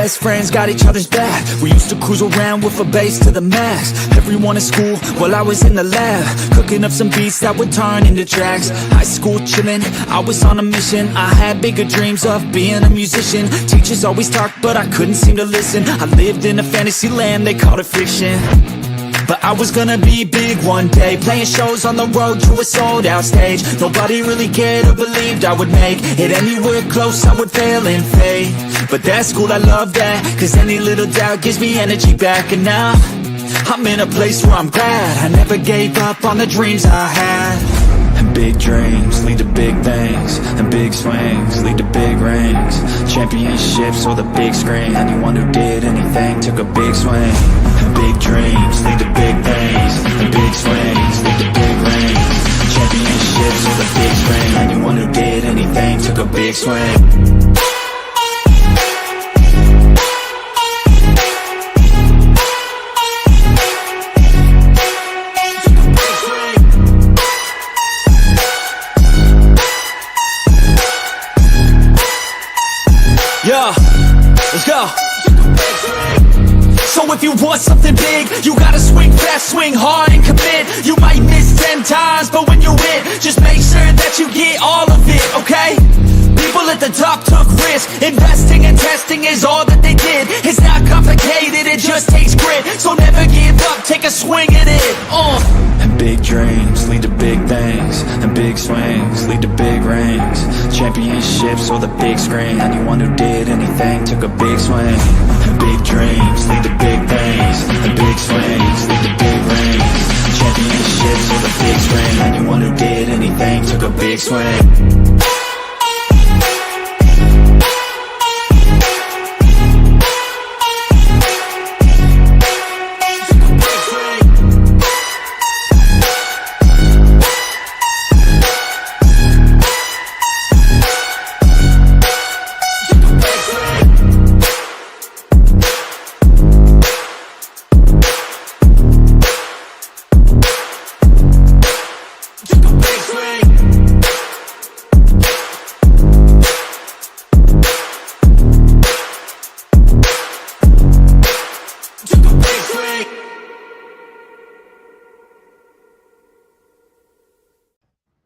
best friends, got each other's back. We used to cruise around with a bass to the max. Everyone in school, while I was in the lab, cooking up some beats that would turn into tracks. High school chillin', I was on a mission. I had bigger dreams of being a musician. Teachers always talked, but I couldn't seem to listen. I lived in a fantasy land, they called it fiction. But I was gonna be big one day, playing shows on the road to a sold out stage. Nobody really cared or believed I would make it anywhere close, I would fail and fade. But that's cool, I love that, cause any little doubt gives me energy back. And now, I'm in a place where I'm glad I never gave up on the dreams I had. And big dreams lead to big things, and big swings lead to big rings. Championships or the big screen, anyone who did anything took a big swing. And big dreams lead to big things, and big swings lead to big rings. Championships or the big screen, anyone who did anything took a big swing. Yeah, let's go. So if you want something big, you gotta swing fast, swing hard and commit. You might miss 10 times, but when you hit, just make sure that you get all of it, okay? People at the top took risks. Investing and testing is all that they did. It's not complicated, it just takes grit. So never give up, take a swing at it. And big dreams lead to big things, and big swings lead to big rings. Championships or the big screen, anyone who did anything took a big swing. And big dreams lead to big things, and big swings lead to big rings. Championships or the big screen, anyone who did anything took a big swing.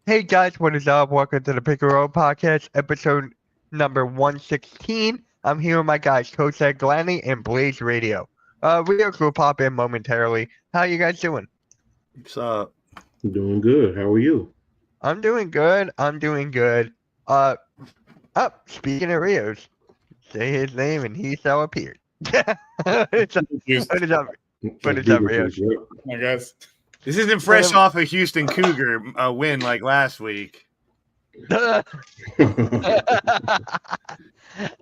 Hey guys, what is up? Welcome to the Pick and Roll Podcast, episode number 116. I'm here with my guys, Kosek Gladney and Blaze Radio. Rios will pop in momentarily. How you guys doing? What's up? Doing good. How are you? I'm doing good. Speaking of Rios, say his name and he shall appear. What is up, Rios? I guess. This isn't fresh off a Houston Cougar win like last week.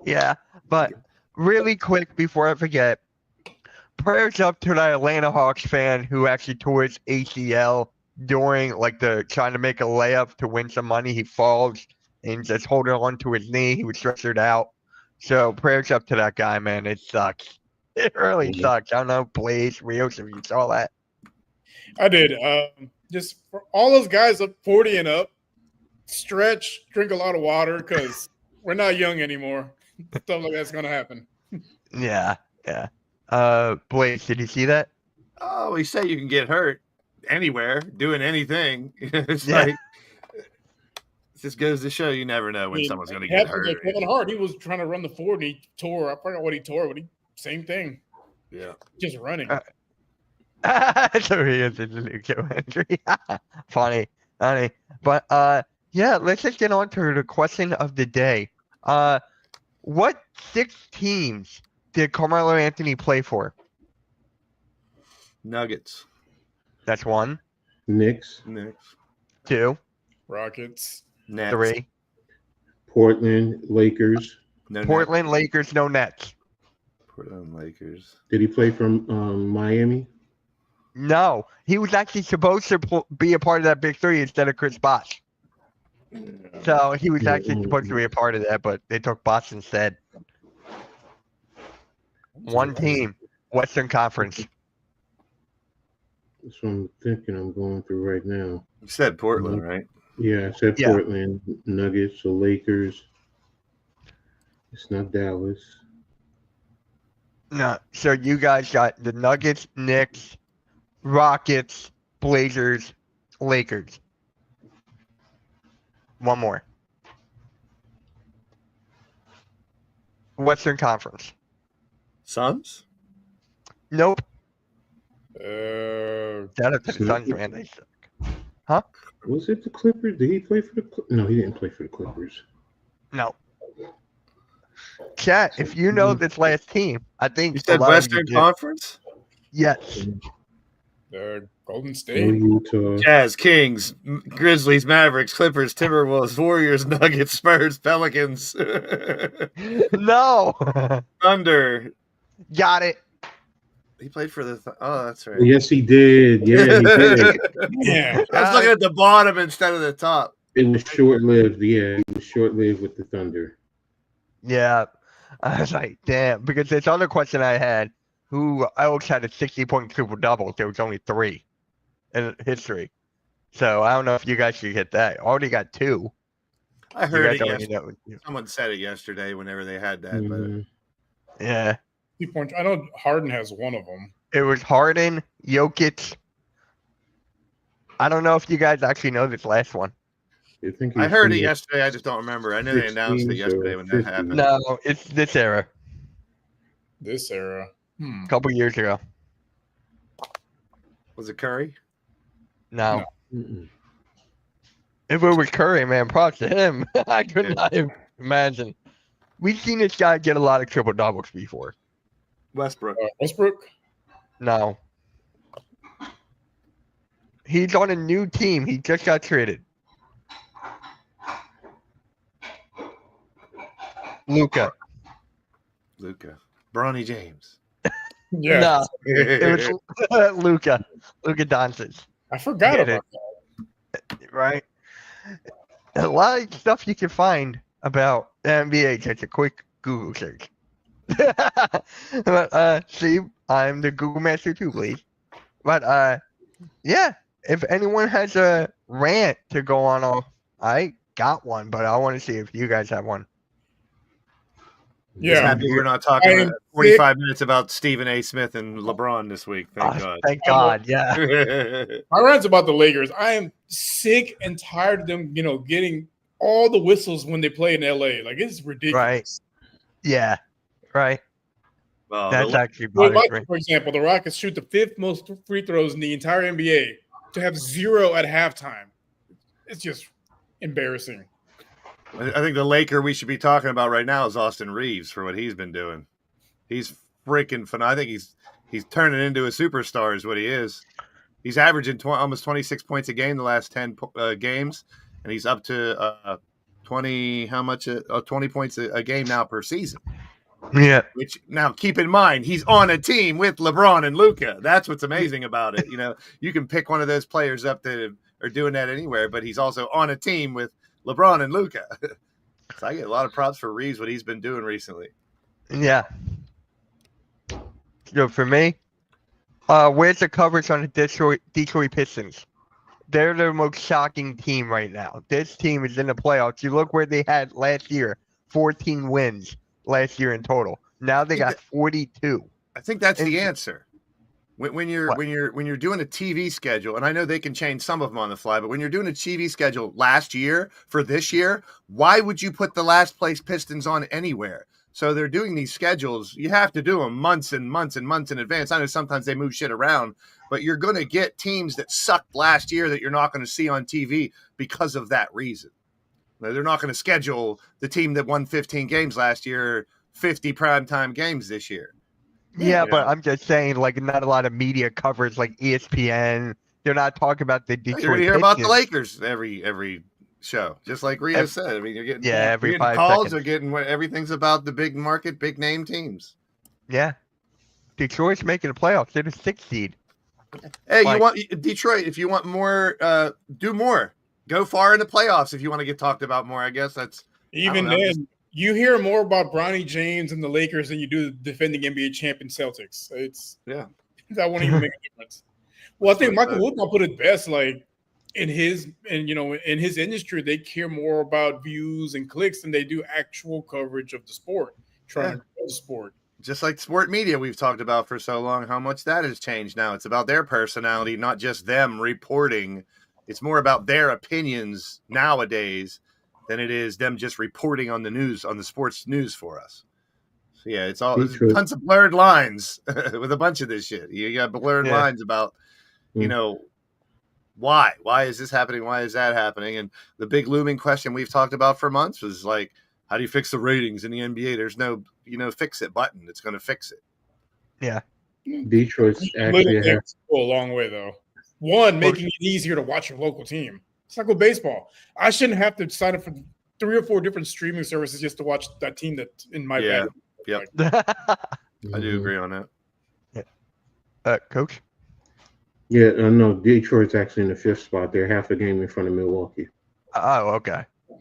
Yeah, but really quick before I forget, prayers up to that Atlanta Hawks fan who actually tore his ACL during trying to make a layup to win some money. He falls and just holding on to his knee. He was stretchered out. So prayers up to that guy, man. It sucks. It really sucks. I don't know, Blaze, Rios, if you saw that. I did. Just for all those guys up 40 and up, stretch, drink a lot of water because we're not young anymore. Stuff like that's going to happen. Yeah. Blaze, did you see that? Oh, we say you can get hurt anywhere, doing anything. It's Yeah. it just goes to show you never know when someone's going to get hurt. Like Kevin Hart, he was trying to run the 4 and he tore. I forgot what he tore, but same thing. Yeah. Just running. So he is a Lucho injury. Funny. But yeah, let's just get on to the question of the day. What 6 teams did Carmelo Anthony play for? Nuggets. That's 1. Knicks. 2. Rockets. Nets. 3. Portland. Lakers. No Portland, Lakers, no Nets. Portland Lakers. Did he play from Miami? No, he was actually supposed to be a part of that Big 3 instead of Chris Bosh. So he was actually supposed to be a part of that, but they took Bosh instead. 1 team, Western Conference. That's what I'm thinking. I'm going through right now. You said Portland, right? Yeah, I said Yeah. Portland, Nuggets, so Lakers. It's not Dallas. No. So you guys got the Nuggets, Knicks, Rockets, Blazers, Lakers. One more. Western Conference. Suns? Nope. Uh, Shout out to the Suns, man. They suck. Was it the Clippers? Did he play for the Clippers? No, he didn't play for the Clippers. No. Chat, if you know this last team, I think You a said lot of Western do. Conference? Yes. Golden No State. Utah. Jazz, Kings, Grizzlies, Mavericks, Clippers, Timberwolves, Warriors, Nuggets, Spurs, Pelicans, No. Thunder. Got it. He played for the. Oh, that's right. Yes, he did. Yeah, he did. Yeah. I was looking at the bottom instead of the top. It was short-lived. Yeah, it was short-lived with the Thunder. Yeah. I was like, damn. Because this other question I had, who else had a 60-point triple-double? There was only 3 in history. So I don't know if you guys should get that. Already got 2. I You heard guys it already yesterday. know. Someone said it yesterday whenever they had that. Mhm. Yeah. 2 points. I know Harden has one of them. It was Harden, Jokic. I don't know if you guys actually know this last one. I think I he's heard from it the yesterday. I just don't remember. I knew they announced it 60s or yesterday when that 50s. happened. No, it's this era. This era. A couple years ago. Was it Curry? No. Mm-mm. If it was Curry, man, props to him. I could not imagine. We've seen this guy get a lot of triple doubles before. Westbrook. Westbrook. No. He's on a new team. He just got traded. Luca. Luca. Bronny James. Yeah. No, it was Luca. Luca Doncic. I forgot Get about it. Right? A lot of stuff you can find about the NBA, just a quick Google search. But see, I'm the Google Master too, please. But yeah, if anyone has a rant to go on, I got one, but I want to see if you guys have one. Yeah. Happy we're not talking I am about 45 minutes about Stephen A. Smith and LeBron this week. Thank God. Thank God, yeah. My rant's about the Lakers. I am sick and tired of them, getting all the whistles when they play in LA. Like, it's ridiculous. Right. Yeah, right. Well, That's the- actually Well, bothers me. for example, the Rockets shoot the 5th most free throws in the entire NBA to have 0 at halftime. It's just embarrassing. I think the Laker we should be talking about right now is Austin Reeves for what he's been doing. He's freaking phenomenal. I think he's turning into a superstar is what he is. He's averaging almost 26 points a game the last 10 games, and he's up to 20 20 points a game now per season. Yeah, Which now keep in mind, he's on a team with LeBron and Luca. That's what's amazing about it. You can pick one of those players up that are doing that anywhere, but he's also on a team with LeBron and Luca. So I get a lot of props for Reeves, what he's been doing recently. yeah. So for me, where's the coverage on the Detroit Pistons? They're the most shocking team right now. This team is in the playoffs. You look where they had last year, 14 wins last year in total. Now they got 42. I think that's the answer. When you're doing a TV schedule, and I know they can change some of them on the fly, but when you're doing a TV schedule last year for this year, why would you put the last place Pistons on anywhere? So they're doing these schedules. You have to do them months and months and months in advance. I know sometimes they move shit around, but you're going to get teams that sucked last year that you're not going to see on TV because of that reason. They're not going to schedule the team that won 15 games last year 50 primetime games this year. Yeah, but I'm just saying, like, not a lot of media coverage, like ESPN. They're not talking about the Detroit You're going to hear about the Pistons. Lakers every show, just like Rio said. I mean, you're getting every you're getting 5 calls. seconds. You're getting everything's about the big market, big name teams. Yeah. Detroit's making the playoffs. They're the 6th seed. Hey, Like- you want Detroit? If you want more, do more. Go far in the playoffs if you want to get talked about more. I guess that's Even I don't know, then, you hear more about Bronny James and the Lakers than you do the defending NBA champion Celtics. That won't even make a difference. Well, I think Michael Woodball put it best. Like in his industry, they care more about views and clicks than they do actual coverage of the sport, trying to grow the sport. just like sport media we've talked about for so long, how much that has changed now. It's about their personality, not just them reporting. It's more about their opinions nowadays than it is them just reporting on the news, on the sports news for us. So yeah, it's all Detroit. tons of blurred lines with a bunch of this shit. You got blurred Yeah. lines about, you know, why is this happening? Why is that happening? And the big looming question we've talked about for months was like, how do you fix the ratings in the NBA? There's no, fix it button. It's going to fix it. Yeah. Detroit's Little actually have, things go a long way, though. One, making it easier to watch your local team. It's like with baseball. I shouldn't have to sign up for 3 or 4 different streaming services just to watch that team that's in my Yeah. bag. Yep. I do agree on that. Coach? Yeah, no, Detroit's actually in the 5th spot. They're half a game in front of Milwaukee. Oh, okay. All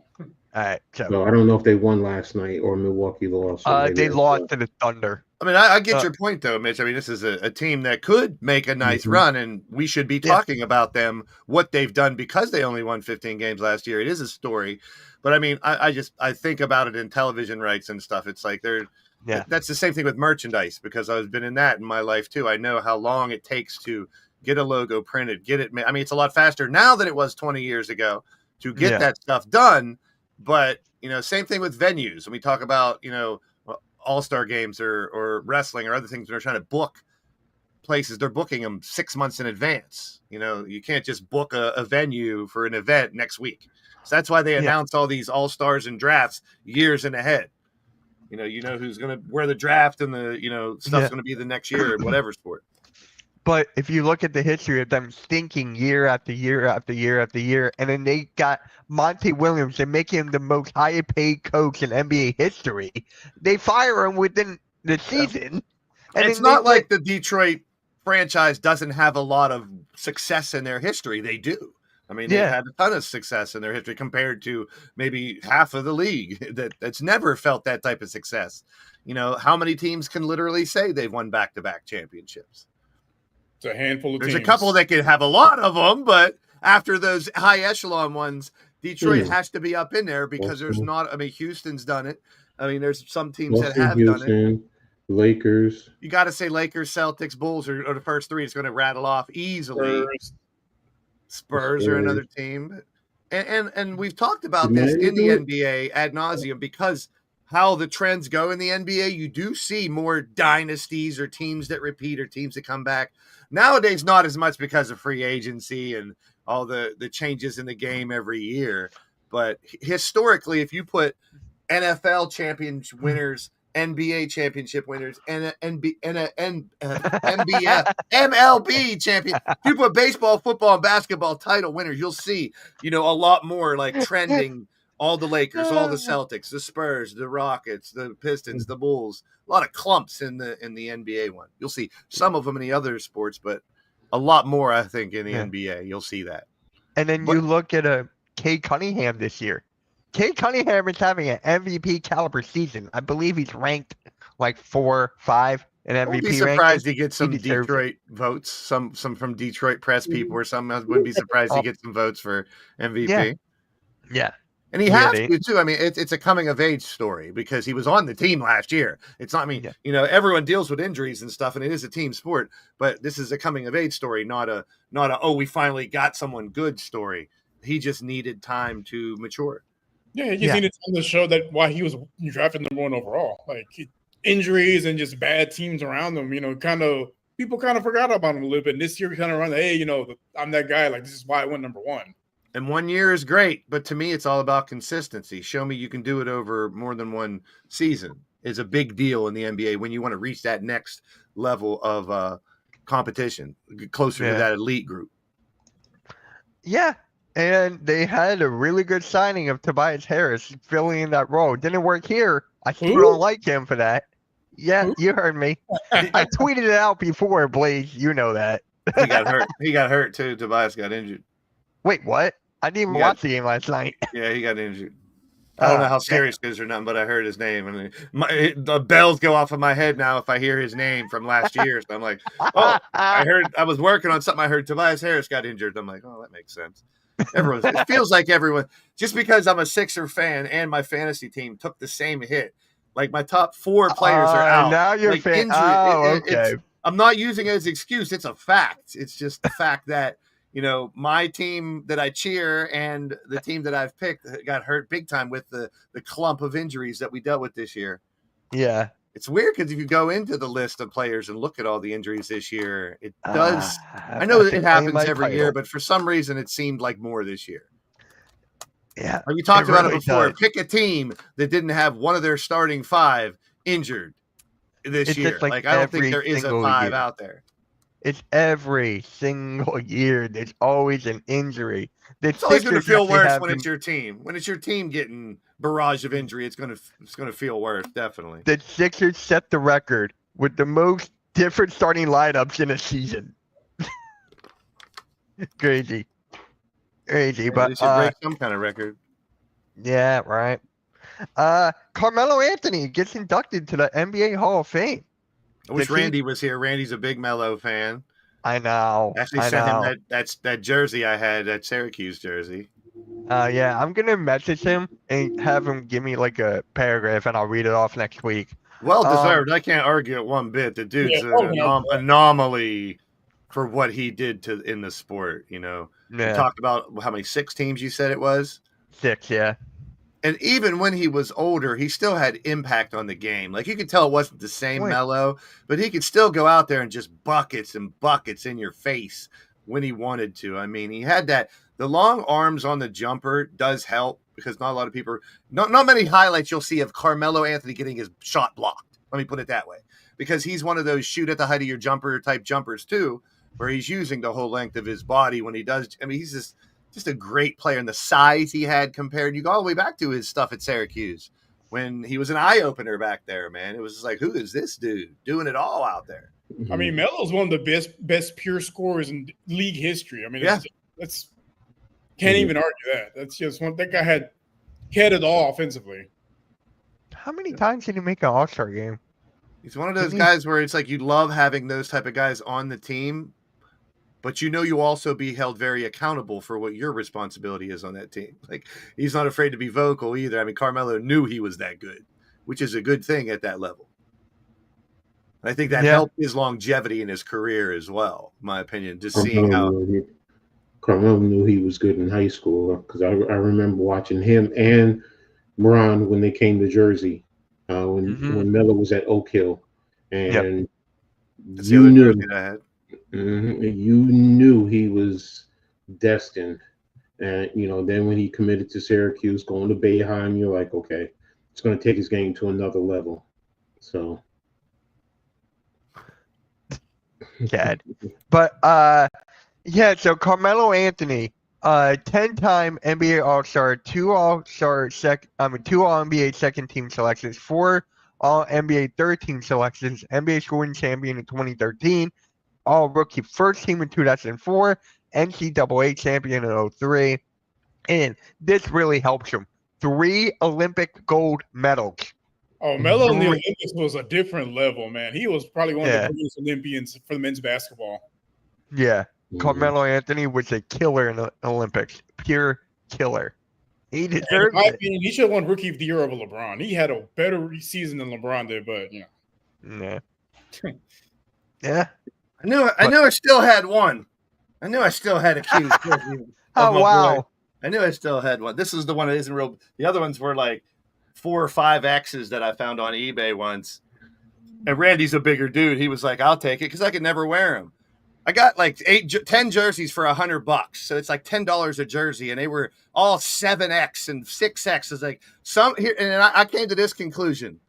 right. So I don't know if they won last night or Milwaukee lost. So maybe They that's lost to the Thunder. I mean, I get your point, though, Mitch. I mean, this is a team that could make a nice run, and we should be talking about them, what they've done because they only won 15 games last year. It is a story. But, I mean, I think about it in television rights and stuff. It's like that's the same thing with merchandise because I've been in that in my life, too. I know how long it takes to get a logo printed, get it. I mean, it's a lot faster now than it was 20 years ago to get that stuff done. But, same thing with venues. When we talk about, all-star games or wrestling or other things, when they're trying to book places, they're booking them 6 months in advance. You can't just book a venue for an event next week. So that's why they announce all these all-stars and drafts years in ahead. Who's going to wear the draft and the, stuff's going to be the next year in whatever sport. But if you look at the history of them stinking year after year after year after year, and then they got Monty Williams and make him the most high paid coach in NBA history, they fire him within the season. And it's not like the Detroit franchise doesn't have a lot of success in their history. They do. I mean, they've had a ton of success in their history compared to maybe half of the league that's never felt that type of success. How many teams can literally say they've won back-to-back championships? It's a handful of There's teams. a couple that can have a lot of them, but after those high echelon ones, Detroit has to be up in there because there's not. I mean, Houston's done it. I mean, there's some teams that have done it. Lakers. You got to say Lakers, Celtics, Bulls are the first three. It's going to rattle off easily. Spurs are another team, and we've talked about this in the NBA ad nauseum because how the trends go in the NBA. You do see more dynasties or teams that repeat or teams that come back. Nowadays, not as much because of free agency and all the changes in the game every year. But historically, if you put NFL championship winners, NBA championship winners, and MLB champion, if you put baseball, football, and basketball title winners, you'll see, a lot more like trending. All the Lakers, all the Celtics, the Spurs, the Rockets, the Pistons, the Bulls. A lot of clumps in the NBA one. You'll see some of them in the other sports, but a lot more, I think, in the NBA. You'll see that. And then you look at Cade Cunningham this year. Cade Cunningham is having an MVP caliber season. I believe he's ranked like 4, 5 in MVP. I'd be surprised he gets some Detroit votes, some from Detroit press people or some. I wouldn't be surprised he gets some votes for MVP. Yeah. And he has to, too. I mean, it's a coming-of-age story because he was on the team last year. It's not, everyone deals with injuries and stuff, and it is a team sport. But this is a coming-of-age story, not a we finally got someone good story. He just needed time to mature. Yeah, he just needed time to show that why he was drafted number 1 overall. Like, injuries and just bad teams around him, people kind of forgot about him a little bit. And this year, we kind of run, hey, I'm that guy. Like, this is why I went number 1. And 1 year is great, but to me, it's all about consistency. Show me you can do it over more than one season. It's a big deal in the NBA when you want to reach that next level of competition, closer to that elite group. Yeah, and they had a really good signing of Tobias Harris filling in that role. Didn't work here. I still don't like him for that. Yeah, you heard me. I tweeted it out before, Blaze. You know that. He got hurt. He got hurt, too. Tobias got injured. Wait, what? I didn't even watch the game last night. Yeah, he got injured. I don't know how serious it is or nothing, but I heard his name. And the bells go off in my head now if I hear his name from last year. So I'm like, I was working on something. I heard Tobias Harris got injured. I'm like, oh, that makes sense. It feels like everyone, just because I'm a Sixer fan and my fantasy team took the same hit. Like my top 4 players are out. Now you're like fan. injury. Okay. I'm not using it as an excuse. It's a fact. It's just the fact that, my team that I cheer and the team that I've picked got hurt big time with the clump of injuries that we dealt with this year. Yeah. It's weird because if you go into the list of players and look at all the injuries this year, it does. I know it happens every year, but for some reason it seemed like more this year. Yeah. We talked about it before. Does. Pick a team that didn't have one of their starting 5 injured this year. Like I don't think there is a 5 out there. It's every single year. There's always an injury. It's always going to feel worse when it's your team. When it's your team getting barrage of injury, it's going to feel worse, definitely. The Sixers set the record with the most different starting lineups in a season. Crazy, but they should break some kind of record. Yeah, right. Carmelo Anthony gets inducted to the NBA Hall of Fame. I wish Randy was here. Randy's a big Melo fan. I know. Actually sent him that jersey I had, that Syracuse jersey. Yeah, I'm gonna message him and have him give me like a paragraph, and I'll read it off next week. Well deserved. I can't argue it one bit. The dude's an anomaly for what he did in the sport. We talked about how many 6 teams you said it was. 6, yeah. And even when he was older, he still had impact on the game. Like you could tell it wasn't the same Melo, but he could still go out there and just buckets and buckets in your face when he wanted to. I mean, he had that. The long arms on the jumper does help because not a lot of people, not many highlights you'll see of Carmelo Anthony getting his shot blocked. Let me put it that way, because he's one of those shoot at the height of your jumper type jumpers too, where he's using the whole length of his body when he does. I mean, he's just a great player, and the size he had compared, you go all the way back to his stuff at Syracuse when he was an eye opener back there, man. It was just like, who is this dude doing it all out there? I mean, Melo's one of the best pure scorers in league history. I mean, that's can't even argue that. That's just one. That guy had it all offensively. How many times did he make an All-Star game? He's one of those guys where it's like you love having those type of guys on the team, but you also be held very accountable for what your responsibility is on that team. Like he's not afraid to be vocal either. I mean, Carmelo knew he was that good, which is a good thing at that level. I think that helped his longevity in his career as well, in my opinion, just seeing how Carmelo knew he was good in high school, because I remember watching him and Bron when they came to Jersey, when Melo was at Oak Hill, and you knew you knew he was destined. And then when he committed to Syracuse, going to Bayheim, you're like, okay, it's going to take his game to another level. So. Sad. But so Carmelo Anthony, 10-time NBA All-Star, 2 All-NBA second team selections, 4 All-NBA third team selections, NBA scoring champion in 2013, All-Rookie first team in 2004, NCAA champion in 2003, and this really helps him. 3 Olympic gold medals. Oh, Melo in the Olympics was a different level, man. He was probably one of the greatest Olympians for the men's basketball. Yeah. Carmelo Anthony was a killer in the Olympics. Pure killer. He deserved it. He should have won Rookie of the Year over LeBron. He had a better season than LeBron did, but Yeah. Yeah. I knew I still had one. I knew I still had a cue. Oh, wow. Boy. I knew I still had one. This is the one that isn't real. The other ones were like 4 or 5 X's that I found on eBay once. And Randy's a bigger dude. He was like, I'll take it because I could never wear them. I got like 10 jerseys for $100. So it's like $10 a jersey. And they were all 7X and 6X. It's like and I came to this conclusion.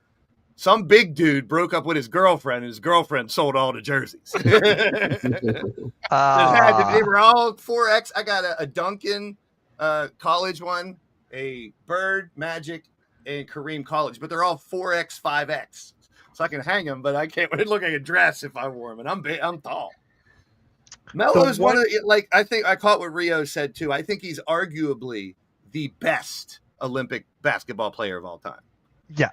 Some big dude broke up with his girlfriend, and his girlfriend sold all the jerseys. They were all 4X. I got a Duncan college one, a Bird, Magic, and Kareem college, but they're all 4X, 5X. So I can hang them, but I can't look like a dress if I wore them, and I'm tall. Melo's one of the, I think I caught what Rio said too. I think he's arguably the best Olympic basketball player of all time. Yeah.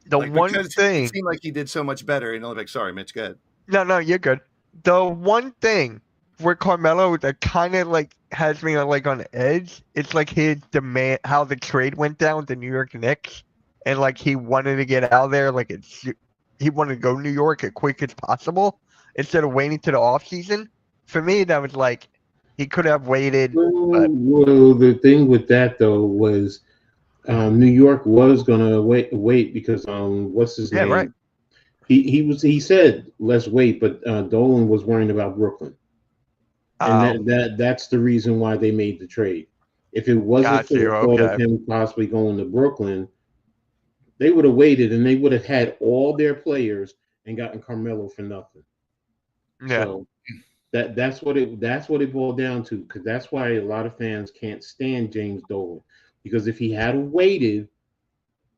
The one thing it seemed like he did so much better in Olympics. Sorry, Mitch, go ahead. No, you're good. The one thing where Carmelo that kind of has me on edge, it's like his demand, how the trade went down with the New York Knicks, and like he wanted to get out of there, like he wanted to go to New York as quick as possible instead of waiting to the off season. For me, that was like he could have waited. But Well, the thing with that though was New York was gonna wait because what's his name? right. He said let's wait, but Dolan was worrying about Brooklyn, and that's the reason why they made the trade. If it wasn't for the thought of him possibly going to Brooklyn, they would have waited and they would have had all their players and gotten Carmelo for nothing. Yeah. So that's what it boiled down to, because that's why a lot of fans can't stand James Dolan, because if he had waited,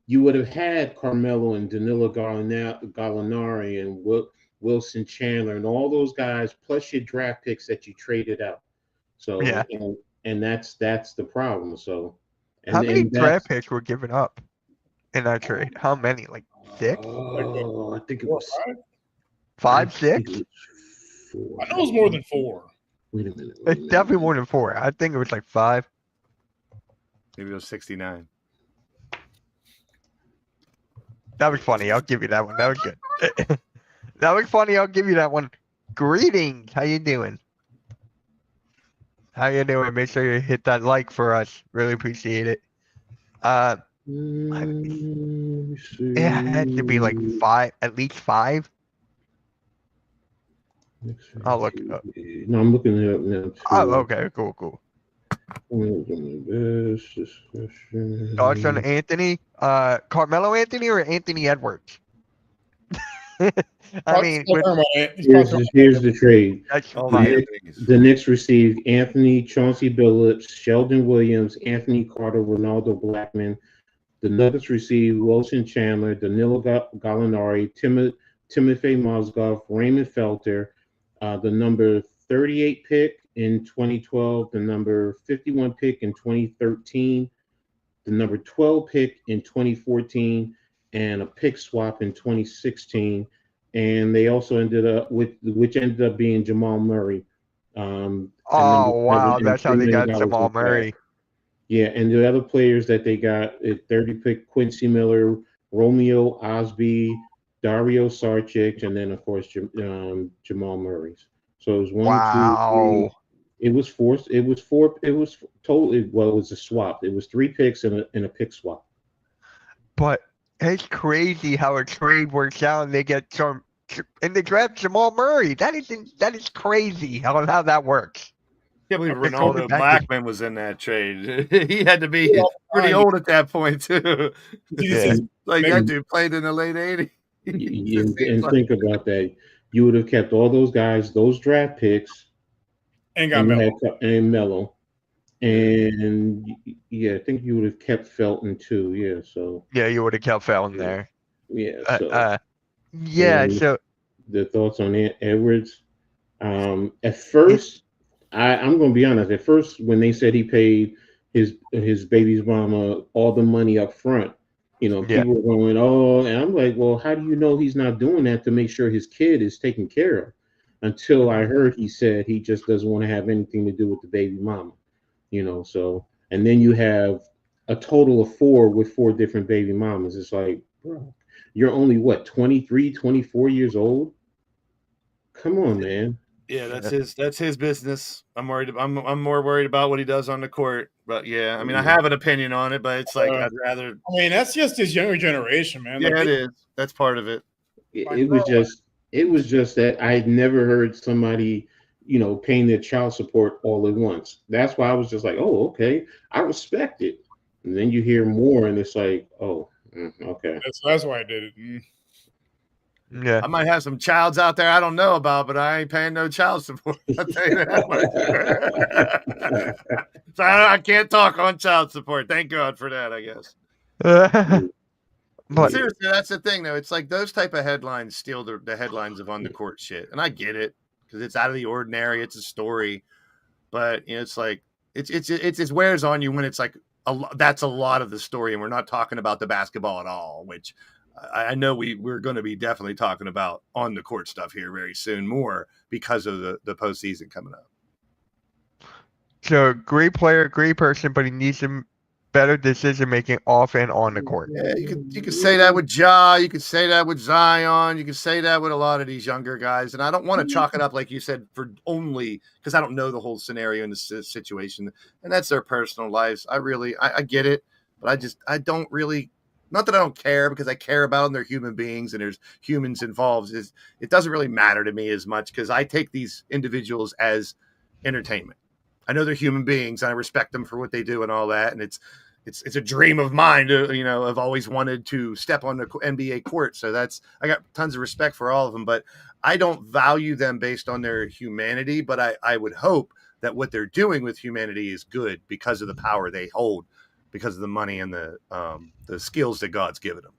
you would have had Carmelo and Danilo Gallinari and Wilson Chandler and all those guys, plus your draft picks that you traded out. So and that's the problem. So how many draft picks were given up in that trade? How many? Like 6? Oh, I think it was 5, 6. I know it was more than 4. Wait a minute. It's definitely more than 4. I think it was like 5. Maybe it was 69. That was funny. I'll give you that one. That was good. That was funny. I'll give you that one. Greetings. How you doing? How you doing? Make sure you hit that like for us. Really appreciate it. It had to be like 5, at least 5. I'll look it up. No, I'm looking it up now. Too. Oh, okay, cool. Thoughts on Anthony? Carmelo Anthony or Anthony Edwards? I mean, here's the trade. The Knicks received Anthony, Chauncey Billups, Sheldon Williams, Anthony Carter, Ronaldo Blackman. The Nuggets received Wilson Chandler, Danilo Gallinari, Timothy Mozgov, Raymond Felter, the number 38 pick in 2012, the number 51 pick in 2013, the number 12 pick in 2014, and a pick swap in 2016. And they also ended up with, which ended up being Jamal Murray. Wow, that's how they got Jamal Murray. Yeah, and the other players that they got, 30 pick Quincy Miller, Romeo Osby, Dario Saric, and then of course Jamal Murray. So it was 1, 2, 3. It was 4. It was totally, well, it was a swap. It was 3 picks and a pick swap. But it's crazy how a trade works out and they get some, and they draft Jamal Murray. That is crazy how that works. Yeah, I believe Ronaldo Blackman was in that trade. He had to be pretty old at that point too. Like that dude played in the late 80s. And think about that. You would have kept all those guys, those draft picks, and got Melo. And yeah, I think you would have kept Felton too. Yeah, so you would have kept Felton there. Yeah. So the thoughts on Edwards. At first, I'm going to be honest. At first, when they said he paid his baby's mama all the money up front, people were going, "Oh," and I'm like, "Well, how do you know he's not doing that to make sure his kid is taken care of?" Until I heard he said he just doesn't want to have anything to do with the baby mama. So, and then you have a total of 4 with 4 different baby mamas. It's like, bro, you're only 23, 24 years old. Come on, man. Yeah, that's his business. I'm more worried about what he does on the court. But yeah, I mean, I have an opinion on it, but it's like I'd rather. I mean, that's just his younger generation, man. Yeah, it is. That's part of it. It was just that I had never heard somebody, paying their child support all at once. That's why I was just like, oh, okay, I respect it. And then you hear more, and it's like, oh, okay. That's why I did it. Yeah, I might have some childs out there I don't know about, but I ain't paying no child support. I'll tell you that much. So I can't talk on child support. Thank God for that, I guess. But seriously, that's the thing, though. It's like those type of headlines steal the headlines of on the court shit, and I get it because it's out of the ordinary. It's a story, but it's like it wears on you when it's like that's a lot of the story, and we're not talking about the basketball at all, which. I know we're going to be definitely talking about on the court stuff here very soon, more because of the postseason coming up. So great player, great person, but he needs to better decision making off and on the court. Yeah, you could say that with Ja, you could say that with Zion, you could say that with a lot of these younger guys. And I don't want to chalk it up, like you said, for only because I don't know the whole scenario in the situation, and that's their personal lives. I get it, but I don't really, not that I don't care, because I care about them. They're human beings and there's humans involved. It doesn't really matter to me as much because I take these individuals as entertainment. I know they're human beings and I respect them for what they do and all that. And it's a dream of mine to, I've always wanted to step on the NBA court. So I got tons of respect for all of them, but I don't value them based on their humanity. But I would hope that what they're doing with humanity is good because of the power they hold, because of the money and the skills that God's given them.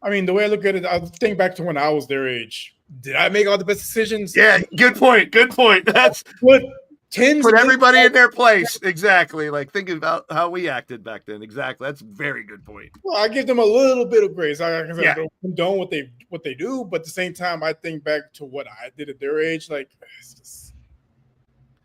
I mean, the way I look at it, I think back to when I was their age. Did I make all the best decisions? Yeah, good point. That's what. Put everybody in their place. Exactly. Like thinking about how we acted back then. Exactly. That's a very good point. Well, I give them a little bit of grace. I don't condone what they do, but at the same time, I think back to what I did at their age. Like, it's just...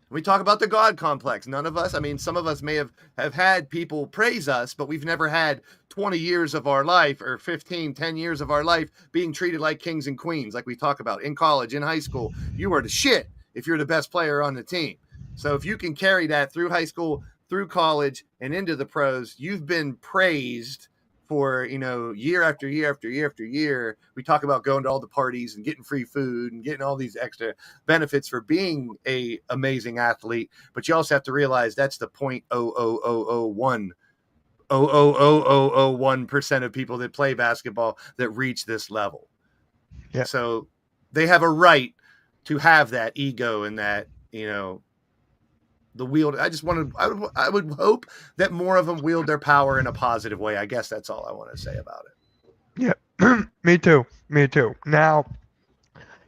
We talk about the God complex. None of us, some of us may have had people praise us, but we've never had 20 years of our life or 10 years of our life being treated like kings and queens, like we talk about in college, in high school. You are the shit if you're the best player on the team. So if you can carry that through high school, through college, and into the pros, you've been praised for, year after year after year after year. We talk about going to all the parties and getting free food and getting all these extra benefits for being a amazing athlete. But you also have to realize that's the 0.00001% of people that play basketball that reach this level. Yeah. So they have a right to have that ego and that, the wield. I would hope that more of them wield their power in a positive way. I guess that's all I want to say about it. Yeah, me too. Now,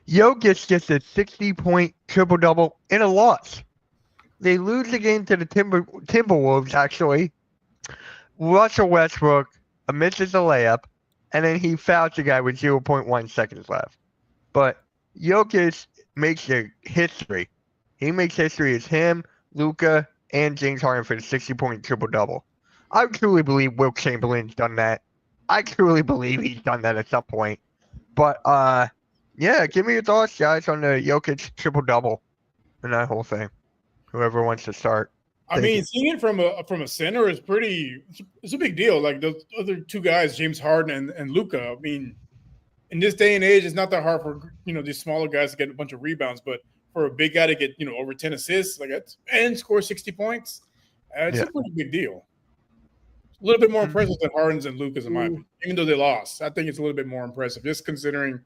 Jokic gets a 60-point triple-double in a loss. They lose the game to the Timberwolves, actually. Russell Westbrook misses a layup, and then he fouls the guy with 0.1 seconds left. But Jokic makes history. He makes history as him, Luka, and James Harden for the 60-point triple-double. I truly believe Wilt Chamberlain's done that. I truly believe he's done that at some point. But, yeah, give me your thoughts, guys, on the Jokic triple-double and that whole thing. Whoever wants to start. Seeing it from a center is it's a big deal. Like the other two guys, James Harden and Luka. In this day and age, it's not that hard for, these smaller guys to get a bunch of rebounds, but for a big guy to get, over 10 assists and score 60 points, it's a pretty big deal. A little bit more impressive than Harden's and Luka's, in my opinion. Even though they lost, I think it's a little bit more impressive, just considering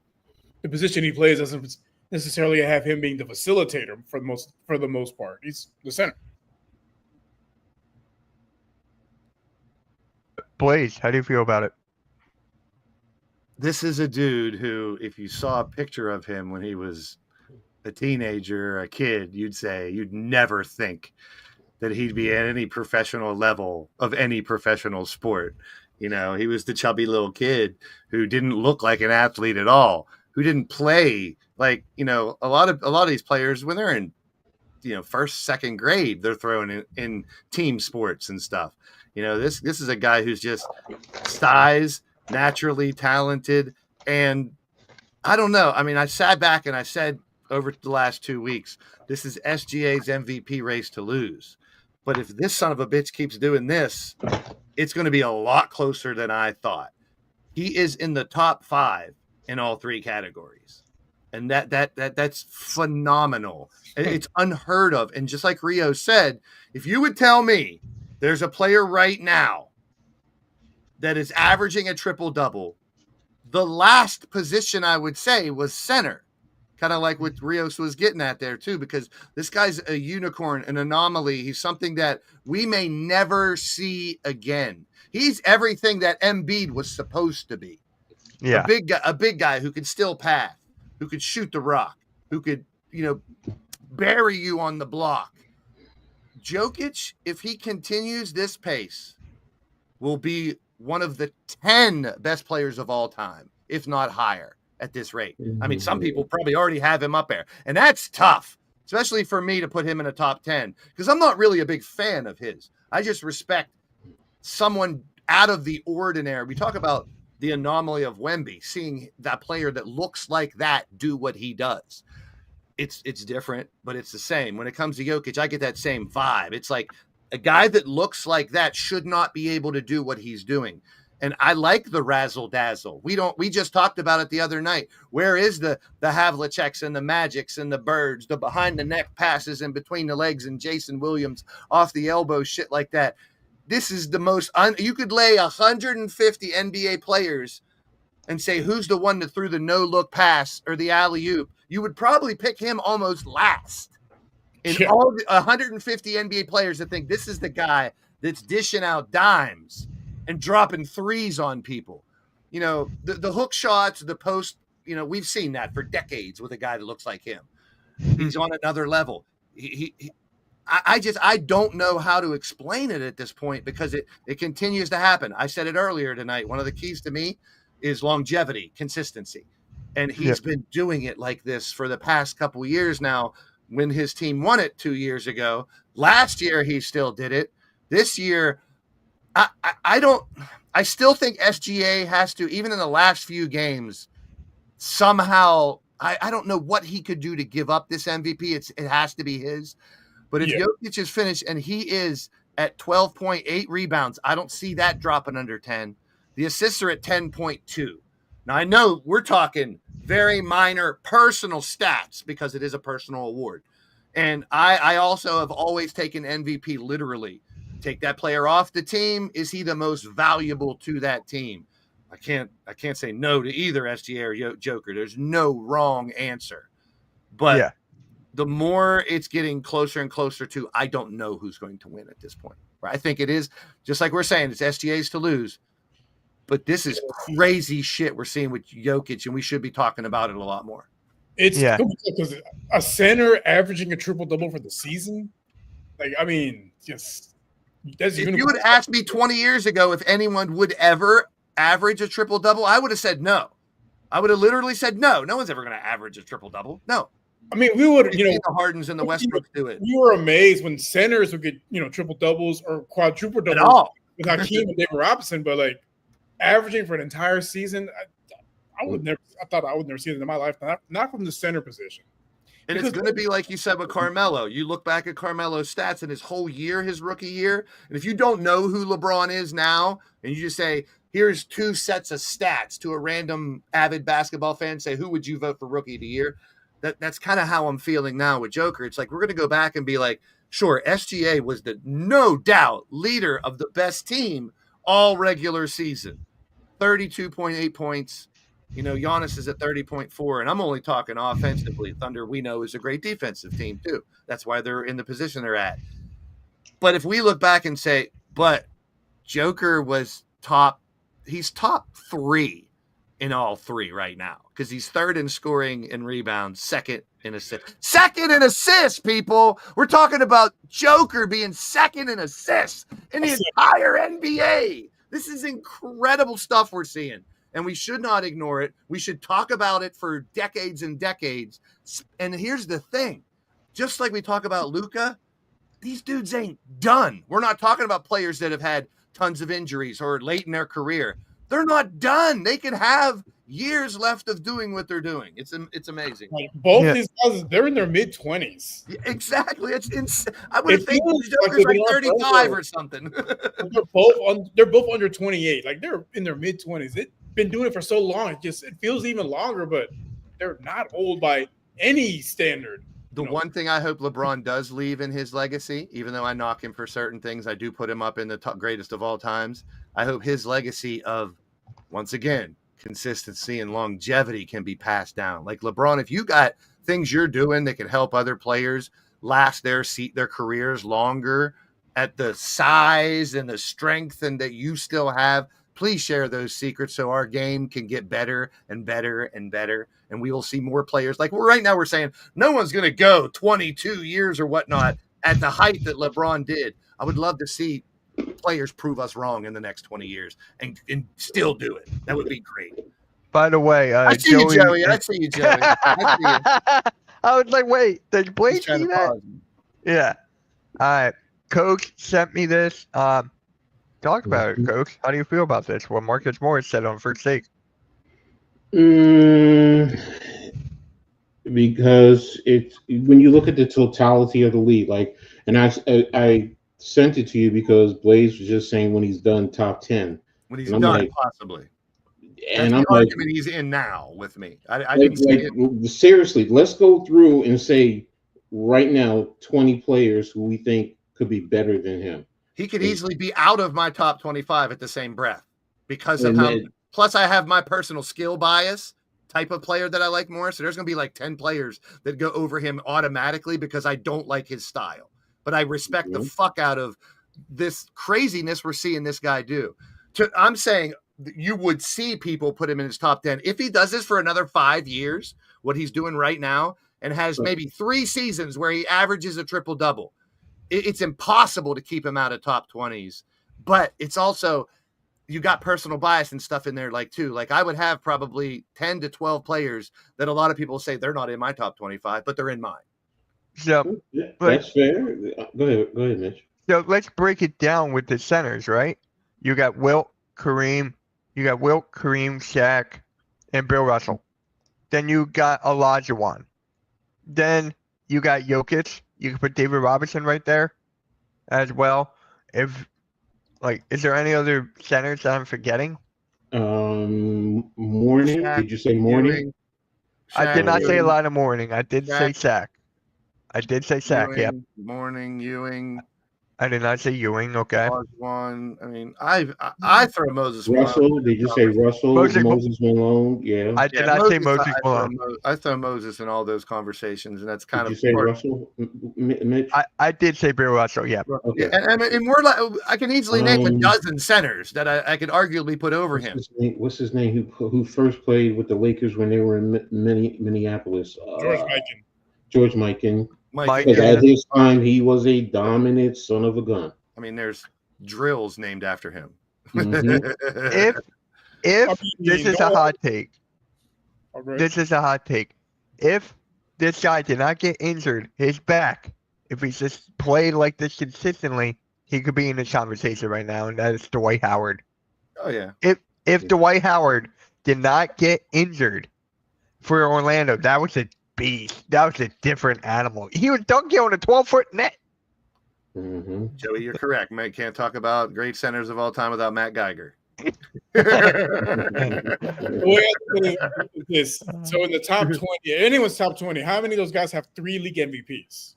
the position he plays doesn't necessarily have him being the facilitator for the most part. He's the center. Blaze, how do you feel about it? This is a dude who, if you saw a picture of him when he was a teenager, a kid, you'd never think that he'd be at any professional level of any professional sport. He was the chubby little kid who didn't look like an athlete at all, who didn't play like, a lot of these players when they're in, first, second grade, they're throwing in team sports and stuff. This is a guy who's just size, naturally talented. And I don't know. I sat back and I said, over the last 2 weeks, this is SGA's MVP race to lose. But if this son of a bitch keeps doing this, it's going to be a lot closer than I thought. He is in the top 5 in all 3 categories. And that's phenomenal. It's unheard of. And just like Rio said, if you would tell me there's a player right now that is averaging a triple-double, the last position I would say was center. Kind of like what Rios was getting at there, too, because this guy's a unicorn, an anomaly. He's something that we may never see again. He's everything that Embiid was supposed to be. Yeah. A big guy who could still pass, who could shoot the rock, who could, bury you on the block. Jokic, if he continues this pace, will be one of the 10 best players of all time, if not higher. At this rate. Some people probably already have him up there, and that's tough, especially for me to put him in a top 10, because I'm not really a big fan of his. I just respect someone out of the ordinary. We talk about the anomaly of Wemby, seeing that player that looks like that do what he does. It's different, but it's the same. When it comes to Jokic, I get that same vibe. It's like a guy that looks like that should not be able to do what he's doing. And I like the razzle dazzle. We just talked about it the other night. Where is the Havliceks and the Magics and the Birds, the behind the neck passes in between the legs and Jason Williams off the elbow, shit like that. This is the most, you could lay 150 NBA players and say, who's the one that threw the no look pass or the alley oop? You would probably pick him almost last in all the 150 NBA players that think this is the guy that's dishing out dimes and dropping threes on people. You know, the hook shots, the post, you know, we've seen that for decades with a guy that looks like him. He's on another level. I don't know how to explain it at this point because it continues to happen. I said it earlier tonight. One of the keys to me is longevity, consistency. And he's been doing it like this for the past couple of years now. When his team won it 2 years ago, last year he still did it. This year, I still think SGA has to, even in the last few games, somehow, I don't know what he could do to give up this MVP. It has to be his. But if Jokic is finished and he is at 12.8 rebounds, I don't see that dropping under 10. The assists are at 10.2. Now, I know we're talking very minor personal stats because it is a personal award. And I also have always taken MVP literally. Take that player off the team. Is he the most valuable to that team? I can't say no to either SGA or Joker. There's no wrong answer. But the more it's getting closer and closer to, I don't know who's going to win at this point. Right? I think it is, just like we're saying, it's SGA's to lose. But this is crazy shit we're seeing with Jokic, and we should be talking about it a lot more. It's because a center averaging a triple-double for the season, like, I mean, just if you had asked me 20 years ago if anyone would ever average a triple-double, I would have said no. I would have literally said no. No one's ever going to average a triple-double. No. I mean, we would, the Hardens and the Westbrooks do it. We were amazed when centers would get, triple-doubles or quadruple-doubles with Hakeem and David Robinson, but, like, averaging for an entire season, I thought I would never see it in my life. Not from the center position. And because it's going to be like you said with Carmelo. You look back at Carmelo's stats in his whole year, his rookie year, and if you don't know who LeBron is now, and you just say, here's 2 sets of stats to a random avid basketball fan, say, who would you vote for rookie of the year? That's kind of how I'm feeling now with Joker. It's like we're going to go back and be like, sure, SGA was the no doubt leader of the best team all regular season. 32.8 points. Giannis is at 30.4, and I'm only talking offensively. Thunder, we know, is a great defensive team too. That's why they're in the position they're at. But if we look back and say, but Joker was he's top 3 in all 3 right now because he's 3rd in scoring and rebounds, 2nd in assists. 2nd in assists, people. We're talking about Joker being 2nd in assists in the entire NBA. This is incredible stuff we're seeing, and we should not ignore it. We should talk about it for decades and decades. And here's the thing. Just like we talk about Luka, these dudes ain't done. We're not talking about players that have had tons of injuries or late in their career. They're not done. They can have years left of doing what they're doing. It's amazing. Like both these guys, they're in their mid-20s. Yeah, exactly. It's insane. I would think Joker's like 35 or something. They're both under 28. Like they're in their mid-20s. They've been doing it for so long. It feels even longer, but they're not old by any standard. The one thing I hope LeBron does leave in his legacy, even though I knock him for certain things, I do put him up in the top greatest of all times. I hope his legacy of, once again, consistency and longevity can be passed down. Like LeBron, if you got things you're doing that can help other players last their careers longer at the size and the strength and that you still have, please share those secrets so our game can get better and better and better. And we will see more players. Like right now we're saying no one's going to go 22 years or whatnot at the height that LeBron did. I would love to see players prove us wrong in the next 20 years and still do it. That would be great. By the way, I see you, Joey. I see you, Joey. I was like, wait, did Blake see that? Yeah. All right. Coach sent me this. The Talk about it, Coach. How do you feel about this? What Marcus Morris said on First Take. Because it's when you look at the totality of the league, like, and I sent it to you because Blaze was just saying when he's done top 10. When he's And I'm done, like, possibly. And That's I'm the like, argument he's in now with me. I like, didn't see it. seriously, let's go through and say right now 20 players who we think could be better than him. He could easily be out of my top 25 at the same breath because of And how. then- Plus, I have my personal skill bias type of player that I like more. So there's going to be like 10 players that go over him automatically because I don't like his style. But I respect the fuck out of this craziness we're seeing this guy do. I'm saying you would see people put him in his top 10. If he does this for another 5 years, what he's doing right now, and has maybe 3 seasons where he averages a triple-double, it's impossible to keep him out of top 20s. But it's also, you got personal bias and stuff in there, like, too. Like, I would have probably 10 to 12 players that a lot of people say they're not in my top 25, but they're in mine. So that's fair. Go ahead, Mitch. So let's break it down with the centers, right? You got Wilt, Kareem, Shaq, and Bill Russell. Then you got Olajuwon. Then you got Jokic. You can put David Robinson right there as well. Is there any other centers that I'm forgetting? Morning. Shaq, Did you say Morning? I did not say a lot of Morning. I did say Shaq. I did say Shaq. Yep. Morning, Ewing. I did not say Ewing. Okay. One. I mean, I throw Moses Russell. Malone. Did you say Russell? Moses Malone. Yeah. I did not say Moses Malone. I throw Moses in all those conversations, and that's kind Did of. you say Russell, Mitch? I did say Bill Russell. Yeah. Okay. And we're like, I can easily name a dozen centers that I could arguably put over him. What's his name? Who first played with the Lakers when they were in Minneapolis? George Mikan. Because at his time, he was a dominant son of a gun. I mean, there's drills named after him. If this is a hot take, if this guy did not get injured, his back, if he's just played like this consistently, he could be in this conversation right now, and that is Dwight Howard. Oh yeah. If Dwight Howard did not get injured for Orlando, that was a beast. That was a different animal. He was dunking on a 12-foot net. Joey, you're correct. Matt can't talk about great centers of all time without Matt Geiger. So in the top 20, anyone's top 20, how many of those guys have 3 league MVPs?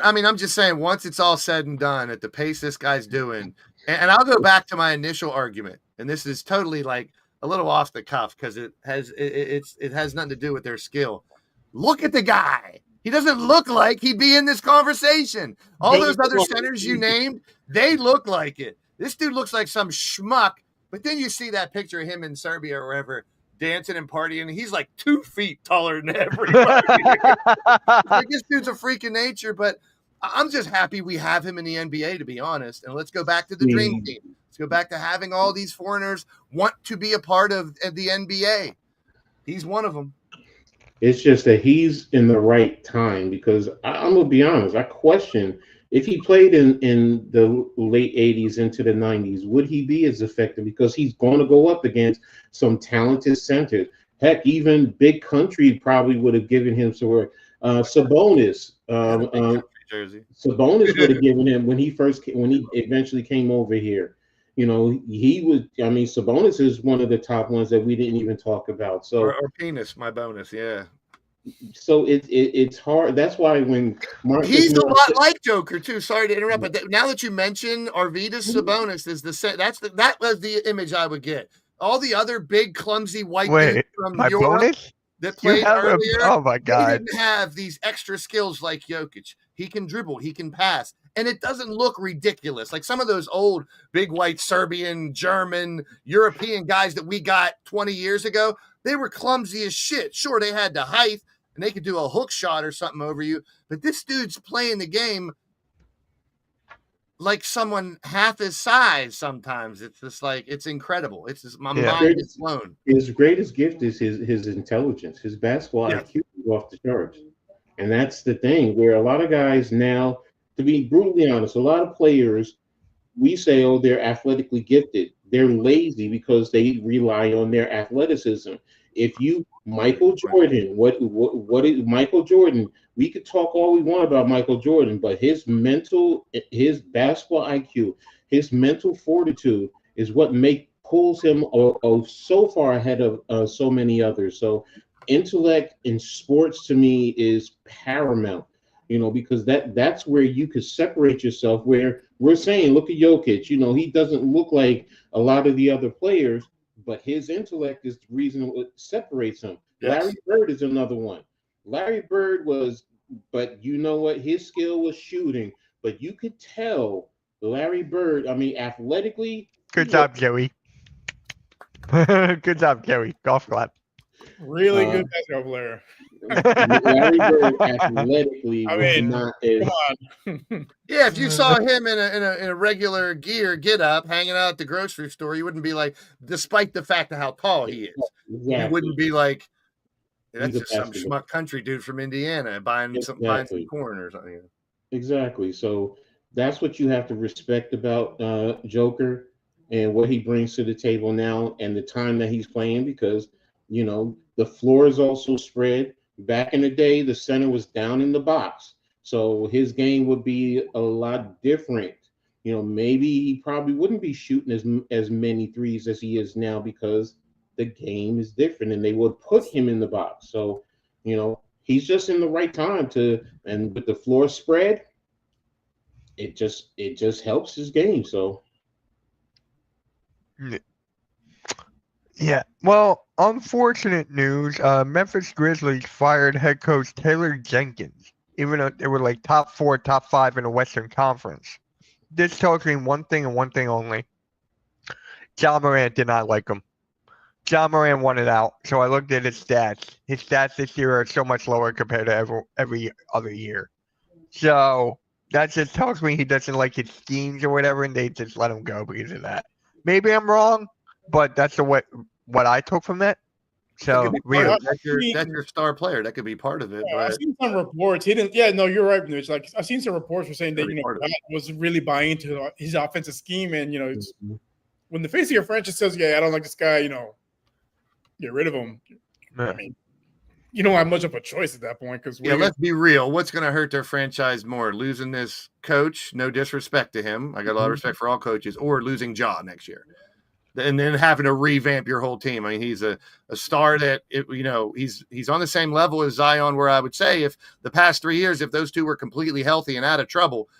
I'm just saying, once it's all said and done, at the pace this guy's doing, and I'll go back to my initial argument, and this is totally like a little off the cuff because it has nothing to do with their skill. Look at the guy. He doesn't look like he'd be in this conversation. All those other centers you named, they look like it. This dude looks like some schmuck. But then you see that picture of him in Serbia or wherever dancing and partying, and he's like 2 feet taller than everybody. Like, this dude's a freak of nature, but I'm just happy we have him in the NBA, to be honest. And let's go back to the dream team. Let's go back to having all these foreigners want to be a part of the NBA. He's one of them. It's just that he's in the right time because I'm going to be honest. I question if he played in the late 80s into the 90s, would he be as effective? Because he's going to go up against some talented centers. Heck, even Big Country probably would have given him some work. Sabonis. Sabonis would have given him when he eventually came over here. You know, he was. I mean, Sabonis is one of the top ones that we didn't even talk about. So, or penis, my bonus, yeah. So it's hard. That's why when he's a lot like Joker too. Sorry to interrupt, but now that you mention Arvydas Sabonis is that was the image I would get. All the other big clumsy white dudes from Europe that played earlier. Oh my God! They didn't have these extra skills like Jokic. He can dribble, he can pass. And it doesn't look ridiculous. Like some of those old big white Serbian, German, European guys that we got 20 years ago, they were clumsy as shit. Sure, they had the height and they could do a hook shot or something over you. But this dude's playing the game like someone half his size sometimes. It's just like, it's incredible. It's just, my mind is blown. His greatest gift is his intelligence. His basketball IQ is off the charts. And that's the thing where a lot of guys now, to be brutally honest, a lot of players we say, oh, they're athletically gifted. They're lazy because they rely on their athleticism. If you Michael Jordan, what is Michael Jordan? We could talk all we want about Michael Jordan, but his basketball IQ, his mental fortitude is what pulls him so far ahead of so many others. So intellect in sports to me is paramount, because that's where you could separate yourself, where we're saying, look at Jokic, he doesn't look like a lot of the other players, but his intellect is the reason what separates him. Yes. Larry Bird is another one. Larry Bird but you know what? His skill was shooting, but you could tell Larry Bird, athletically. Good job, Joey. Good job, Joey. Golf clap. Really good basketball player. Larry Bird athletically not as. Come on. Yeah, if you saw him in a regular gear get up hanging out at the grocery store, you wouldn't be like, despite the fact of how tall he is, you wouldn't be like, that's just some schmuck country dude from Indiana buying some corn or something. Exactly. So that's what you have to respect about Joker and what he brings to the table now and the time that he's playing, because the floor is also spread. Back in the day, the center was down in the box, so his game would be a lot different. Maybe he probably wouldn't be shooting as many threes as he is now, because the game is different, and they would put him in the box. So, he's just in the right time and with the floor spread, it just helps his game. So. Yeah, well, unfortunate news. Memphis Grizzlies fired head coach Taylor Jenkins, even though they were like top 4, top 5 in the Western Conference. This tells me one thing and one thing only. Ja Morant did not like him. Ja Morant wanted out, so I looked at his stats. His stats this year are so much lower compared to every other year. So that just tells me he doesn't like his schemes or whatever, and they just let him go because of that. Maybe I'm wrong, but that's what I took from that. So that's your star player. That could be part of it. Yeah, I've seen some reports. He didn't. Yeah, no, you're right, Mitch. Like I've seen some reports for saying that Pat was really buying into his offensive scheme, and it's, when the face of your franchise says, "Yeah, I don't like this guy," get rid of him. I mean, you don't have much of a choice at that point, because let's be real. What's going to hurt their franchise more? Losing this coach? No disrespect to him. I got a lot of respect for all coaches. Or losing Ja next year. And then having to revamp your whole team. I mean, he's a star that he's on the same level as Zion, where I would say if the past 3 years, if those two were completely healthy and out of trouble,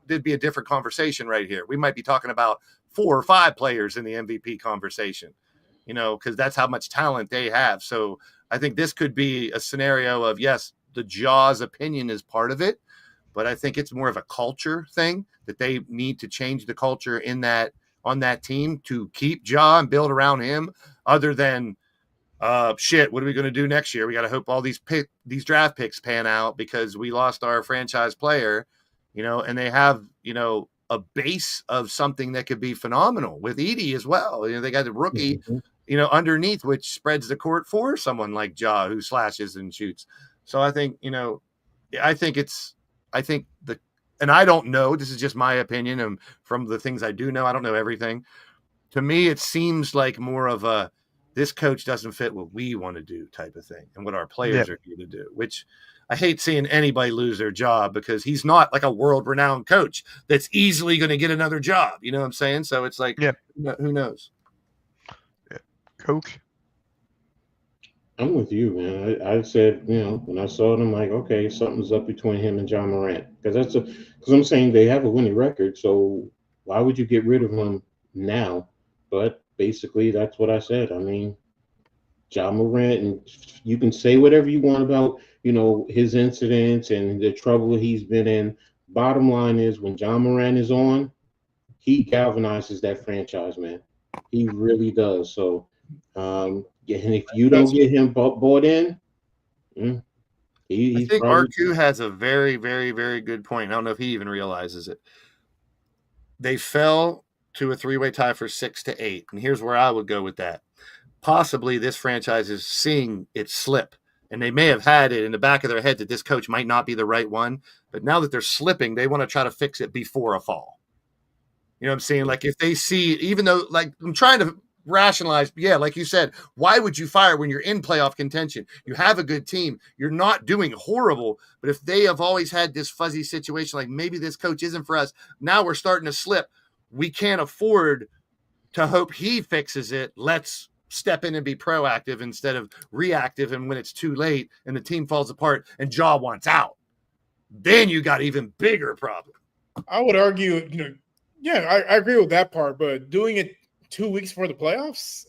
there'd be a different conversation right here. We might be talking about 4 or 5 players in the MVP conversation, because that's how much talent they have. So I think this could be a scenario of, yes, the Ja's opinion is part of it, but I think it's more of a culture thing, that they need to change the culture on that team to keep Ja and build around him, other than what are we going to do next year? We got to hope all these draft picks pan out because we lost our franchise player, and they have, a base of something that could be phenomenal with Edey as well. They got the rookie, underneath, which spreads the court for someone like Ja, who slashes and shoots. So I think, and I don't know, this is just my opinion, and from the things I do know, I don't know everything. To me, it seems like more of a, this coach doesn't fit what we want to do type of thing, and what our players are here to do, which I hate seeing anybody lose their job, because he's not like a world-renowned coach that's easily going to get another job. You know what I'm saying? So it's like, who knows? Yeah. Coach? I'm with you, man. I said, when I saw it, I'm like, okay, something's up between him and Ja Morant, because I'm saying they have a winning record. So why would you get rid of him now? But basically, that's what I said. I mean, Ja Morant, and you can say whatever you want about, his incidents and the trouble he's been in. Bottom line is, when Ja Morant is on, he galvanizes that franchise, man. He really does. So, and if you don't get him bought in, I think RQ has a very, very, very good point. I don't know if he even realizes it. They fell to a 3-way tie for 6-8, and here's where I would go with that. Possibly this franchise is seeing it slip, and they may have had it in the back of their head that this coach might not be the right one, but now that they're slipping, they want to try to fix it before a fall. You know what I'm saying? Like if they see, even though like I'm trying to rationalize, yeah, like you said, why would you fire when you're in playoff contention? You have a good team. You're not doing horrible. But if they have always had this fuzzy situation, like maybe this coach isn't for us, now we're starting to slip. We can't afford to hope he fixes it. Let's step in and be proactive instead of reactive. And when it's too late and the team falls apart and Jaw wants out, then you got even bigger problem. I would argue, yeah, I agree with that part, but doing it 2 weeks before the playoffs,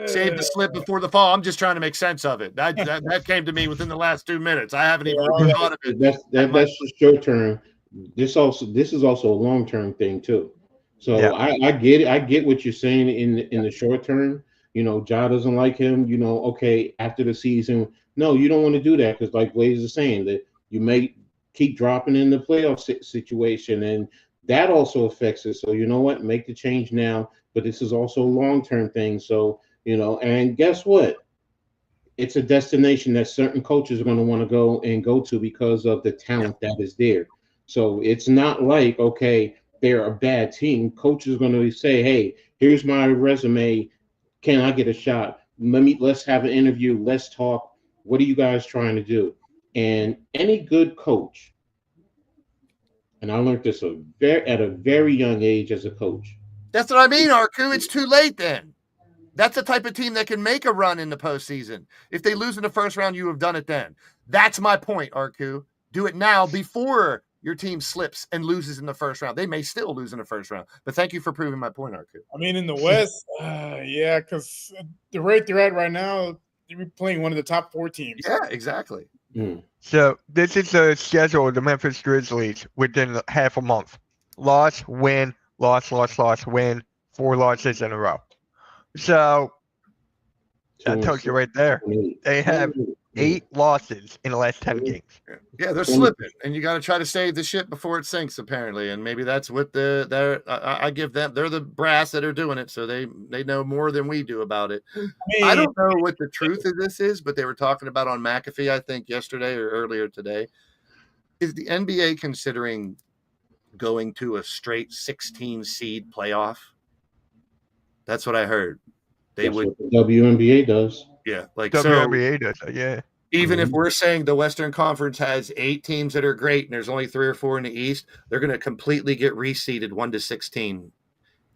save the slip before the fall. I'm just trying to make sense of it. That came to me within the last 2 minutes. I haven't even really thought of it. That's just short term. This is also a long term thing too. So yeah. I get it. I get what you're saying in the short term. Ja doesn't like him. Okay, after the season, no, you don't want to do that because, like Blaze is saying, that you may keep dropping in the playoff situation, and that also affects it. So you know what? Make the change now. But this is also a long-term thing. So, and guess what? It's a destination that certain coaches are going to want to go to because of the talent that is there. So it's not like, okay, they're a bad team. Coaches are going to say, hey, here's my resume. Can I get a shot? Let's have an interview. Let's talk. What are you guys trying to do? And any good coach, and I learned this at a very young age as a coach. That's what I mean, Arku. It's too late then. That's the type of team that can make a run in the postseason. If they lose in the first round, you have done it then. That's my point, Arku. Do it now before your team slips and loses in the first round. They may still lose in the first round, but thank you for proving my point, Arku. I mean, in the West, yeah, because the rate they're at right now, they're playing one of the top 4 teams. Yeah, exactly. So this is the schedule of the Memphis Grizzlies within half a month. Loss, win, loss, win, 4 losses in a row. So that tells you right there. They have 8 losses in the last 10 games. Yeah, they're slipping, and you got to try to save the ship before it sinks, apparently. And maybe that's what I give them. They're the brass that are doing it, so they know more than we do about it. I don't know what the truth of this is, but they were talking about on McAfee, I think, yesterday or earlier today. Is the NBA considering going to a straight 16 seed playoff? That's what I heard. That's what the WNBA does. Yeah, like WNBA does. Yeah. Even if we're saying the Western Conference has 8 teams that are great and there's only 3 or 4 in the East, they're going to completely get reseeded 1 to 16.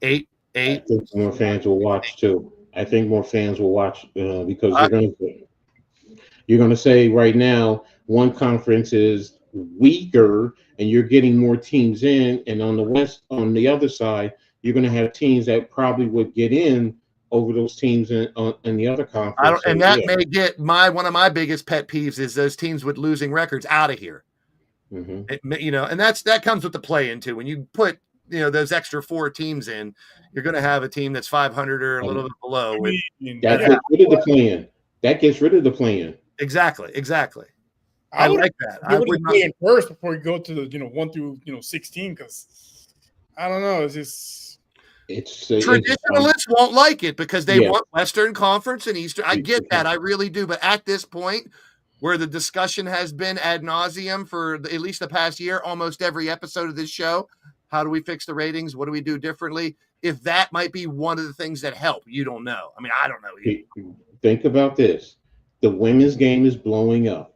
8. I think more fans will watch too. I think more fans will watch because you're going to say right now one conference is weaker and you're getting more teams in, and on the other side, you're going to have teams that probably would get in over those teams in the other conference. May get one of my biggest pet peeves is those teams with losing records out of here. Mm-hmm. And that comes with the play into when you put those extra 4 teams in, you're going to have a team that's 500 or a little bit below. That gets rid of the plan. That gets rid of the plan. Exactly. I like that. I would play in first before you go to the 1 through 16 because I don't know. It's just. Traditionalists won't like it because they want Western Conference and Eastern. I get that. I really do. But at this point, where the discussion has been ad nauseum for at least the past year, almost every episode of this show, how do we fix the ratings? What do we do differently? If that might be one of the things that help, you don't know. I mean, I don't know either. Think about this. The women's game is blowing up.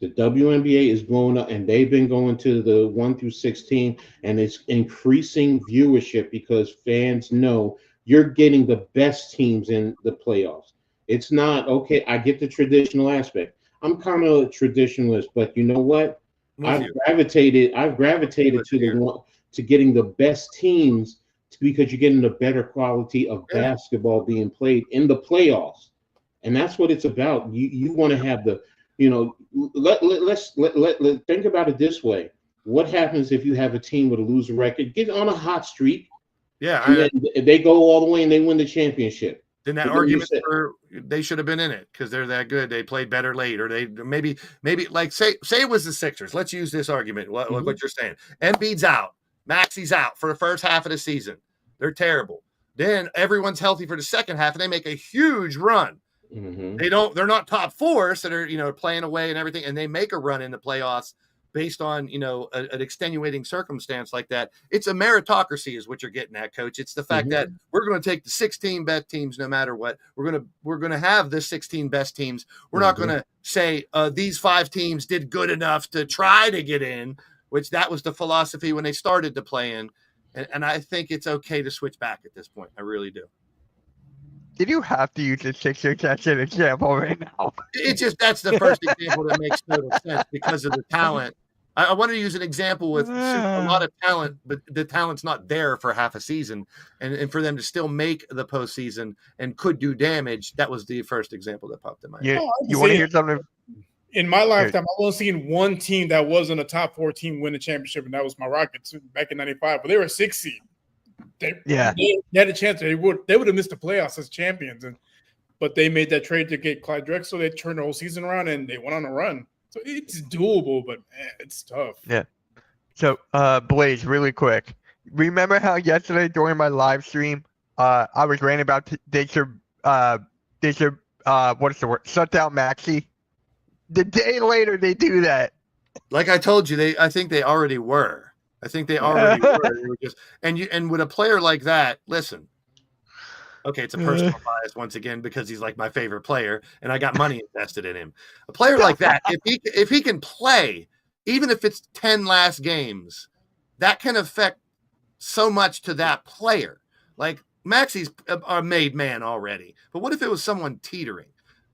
The WNBA is blowing up, and they've been going to the 1 through 16, and it's increasing viewership because fans know you're getting the best teams in the playoffs. It's not, okay, I get the traditional aspect. I'm kind of a traditionalist, but you know what? I've gravitated to getting the best teams because you're getting the better quality of basketball being played in the playoffs. And that's what it's about. You want to have the let's think about it this way. What happens if you have a team with a losing record, get on a hot streak? Yeah, they go all the way and they win the championship. Then that argument for they should have been in it because they're that good. They played better late, or they maybe like say it was the Sixers. Let's use this argument. What you're saying? Embiid's out, Maxi's out for the first half of the season. They're terrible. Then everyone's healthy for the second half, and they make a huge run. Mm-hmm. They're not top 4, so they're playing away and everything, and they make a run in the playoffs. based on, an extenuating circumstance like that. It's a meritocracy is what you're getting at, Coach. It's the fact that we're going to take the 16 best teams no matter what. We're going to have the 16 best teams. We're not going to say these 5 teams did good enough to try to get in, which that was the philosophy when they started to play in. And I think it's okay to switch back at this point. I really do. Did you have to use the Sixers as an example right now? That's the first example that makes total sense because of the talent. I wanted to use an example with a lot of talent, but the talent's not there for half a season. And for them to still make the postseason and could do damage, that was the first example that popped in my head. Yeah, you want to hear something? In my lifetime, I've only seen one team that wasn't a top 4 team win the championship, and that was my Rockets back in '95. But they were a 6 seed. They had a chance. They would have missed the playoffs as champions, but they made that trade to get Clyde Drexler. They turned the whole season around and they went on a run. So it's doable, but it's tough. Yeah. So, Blaze, really quick. Remember how yesterday during my live stream, I was ranting about they should what's the word? Shut down Maxey. The day later they do that. Like I told you, I think they already were. I think they already were. They were just, and with a player like that, listen. Okay, it's a personal bias once again because he's like my favorite player, and I got money invested in him. A player like that, if he can play, even if it's 10 last games, that can affect so much to that player. Like Maxey's a made man already, but what if it was someone teetering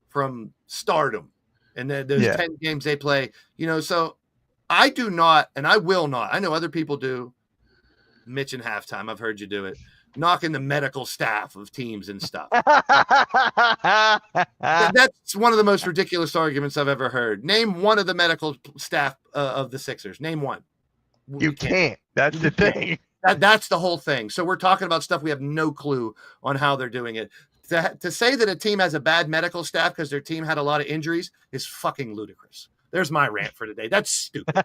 from stardom, and then there's 10 games they play, so. I do not, and I will not. I know other people do. Mitch in halftime, I've heard you do it. Knocking the medical staff of teams and stuff. That's one of the most ridiculous arguments I've ever heard. Name one of the medical staff of the Sixers. Name one. You can't. That's the thing. That's the whole thing. So we're talking about stuff we have no clue on how they're doing it. To say that a team has a bad medical staff because their team had a lot of injuries is fucking ludicrous. There's my rant for today. That's stupid.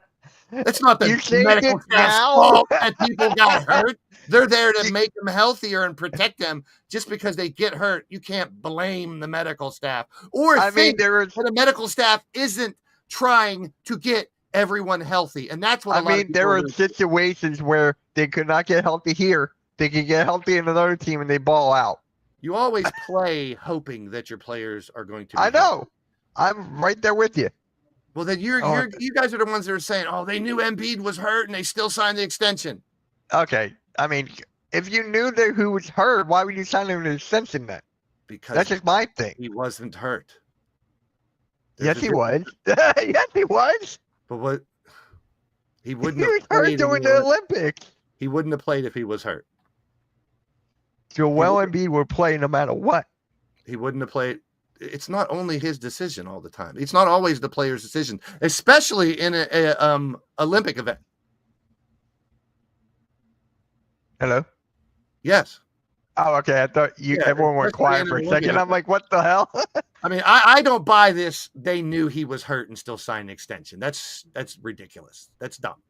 It's not the medical staff's fault that people got hurt. They're there to make them healthier and protect them. Just because they get hurt, you can't blame the medical staff. Or that the medical staff isn't trying to get everyone healthy. And that's what there are situations where they could not get healthy here. They can get healthy in another team and they ball out. You always play hoping that your players are going to be I know. Healthy. I'm right there with you. Well, then you guys are the ones that are saying, they knew Embiid was hurt and they still signed the extension. Okay. I mean, if you knew who was hurt, why would you sign him an extension then? Because that's just my thing. He wasn't hurt. Yes, he was. Yes, he was. But what? He wouldn't have played during the Olympics. He wouldn't have played if he was hurt. Joel Embiid would play no matter what. He wouldn't have played. It's not only his decision all the time. It's not always the player's decision, especially in a Olympic event. Hello? Yes. Oh, okay. I thought everyone went quiet for a second. I'm like, what the hell? I mean, I don't buy this. They knew he was hurt and still signed an extension. That's ridiculous. That's dumb.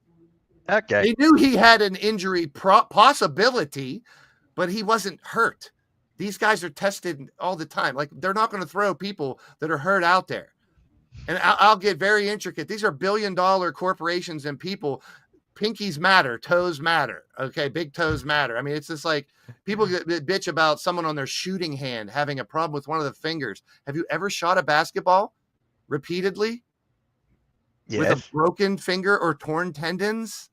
Okay. They knew he had an injury possibility, but he wasn't hurt. These guys are tested all the time. Like, they're not going to throw people that are hurt out there. And I'll get very intricate. These are billion-dollar corporations and people. Pinkies matter. Toes matter. Okay, big toes matter. I mean, it's just like people bitch about someone on their shooting hand having a problem with one of the fingers. Have you ever shot a basketball repeatedly? Yes. With a broken finger or torn tendons?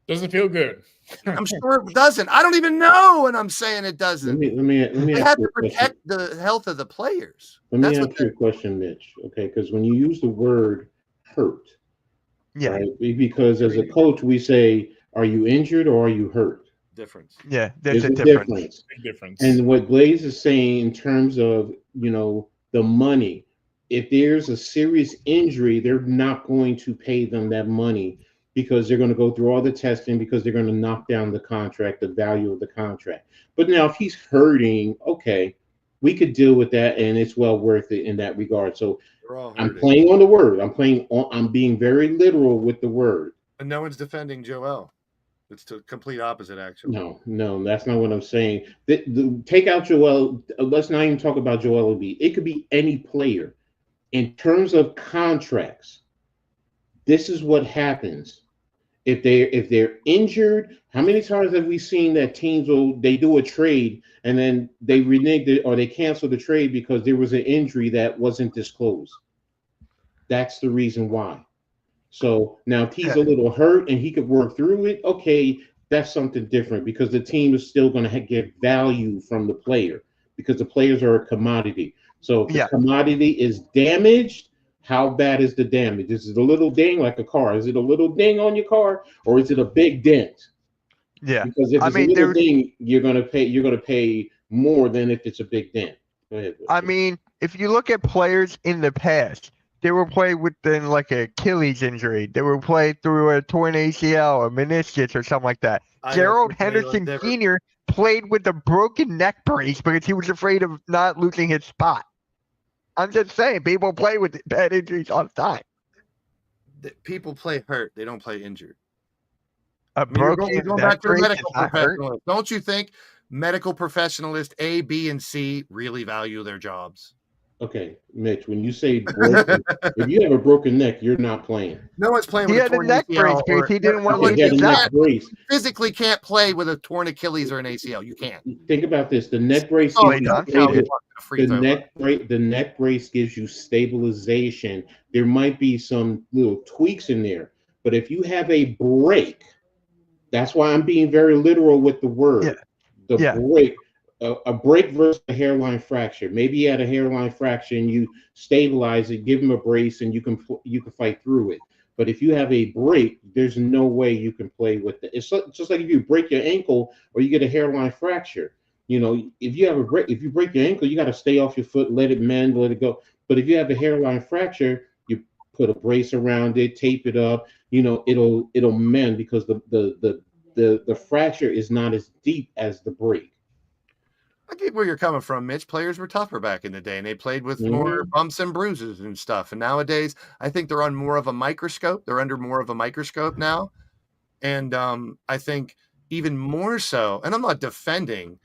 Doesn't feel good. I'm sure it doesn't. I don't even know when I'm saying it doesn't. Let me they have to protect the health of the players. Let me ask you a question, Mitch. Okay, because when you use the word hurt, right? Because as a coach, we say, "Are you injured or are you hurt?" Difference. Yeah, there's a difference. Big difference. And what Blaze is saying in terms of the money, if there's a serious injury, they're not going to pay them that money, because they're going to go through all the testing, because they're going to knock down the contract, the value of the contract. But now if he's hurting, okay, we could deal with that, and it's well worth it in that regard. So I'm playing on the word. I'm being very literal with the word. And no one's defending Joel. It's the complete opposite, actually. No, that's not what I'm saying. Take out Joel. Let's not even talk about Joel Embiid. It could be any player. In terms of contracts, this is what happens if they're injured. How many times have we seen that teams they do a trade and then they renege it or they cancel the trade because there was an injury that wasn't disclosed? That's the reason why. So now if he's a little hurt and he could work through it, okay, that's something different because the team is still going to get value from the player because the players are a commodity. So if the commodity is damaged, how bad is the damage? Is it a little ding like a car? Is it a little ding on your car or is it a big dent? Yeah. Because if it's a little ding, you're gonna pay more than if it's a big dent. Go ahead. I mean, if you look at players in the past, they were played within like an Achilles injury. They were played through a torn ACL or meniscus or something like that. Gerald Henderson Sr. played with a broken neck brace because he was afraid of not losing his spot. I'm just saying, people play with bad injuries all the time. People play hurt. They don't play injured. Going back to medical professionals. Don't you think medical professionals A, B, and C really value their jobs? Okay, Mitch, when you say broken, if you have a broken neck, you're not playing. No one's playing with a torn neck brace because he didn't want to lose his neck brace. Physically can't play with a torn Achilles or an ACL. You can't. Think about this. The neck brace the neck brace gives you stabilization. There might be some little tweaks in there, but if you have a break, that's why I'm being very literal with the word. Break. A break versus a hairline fracture. Maybe you had a hairline fracture and you stabilize it, give him a brace, and you can fight through it. But if you have a break, there's no way you can play with it. It's just like if you break your ankle or you get a hairline fracture. You know, if you break your ankle, you got to stay off your foot, let it mend, let it go. But if you have a hairline fracture, you put a brace around it, tape it up. You know, it'll mend because the fracture is not as deep as the break. I get where you're coming from, Mitch. Players were tougher back in the day, and they played with more bumps and bruises and stuff. And nowadays, I think they're on more of a microscope. They're under more of a microscope now. And I think even more so, and I'm not defending,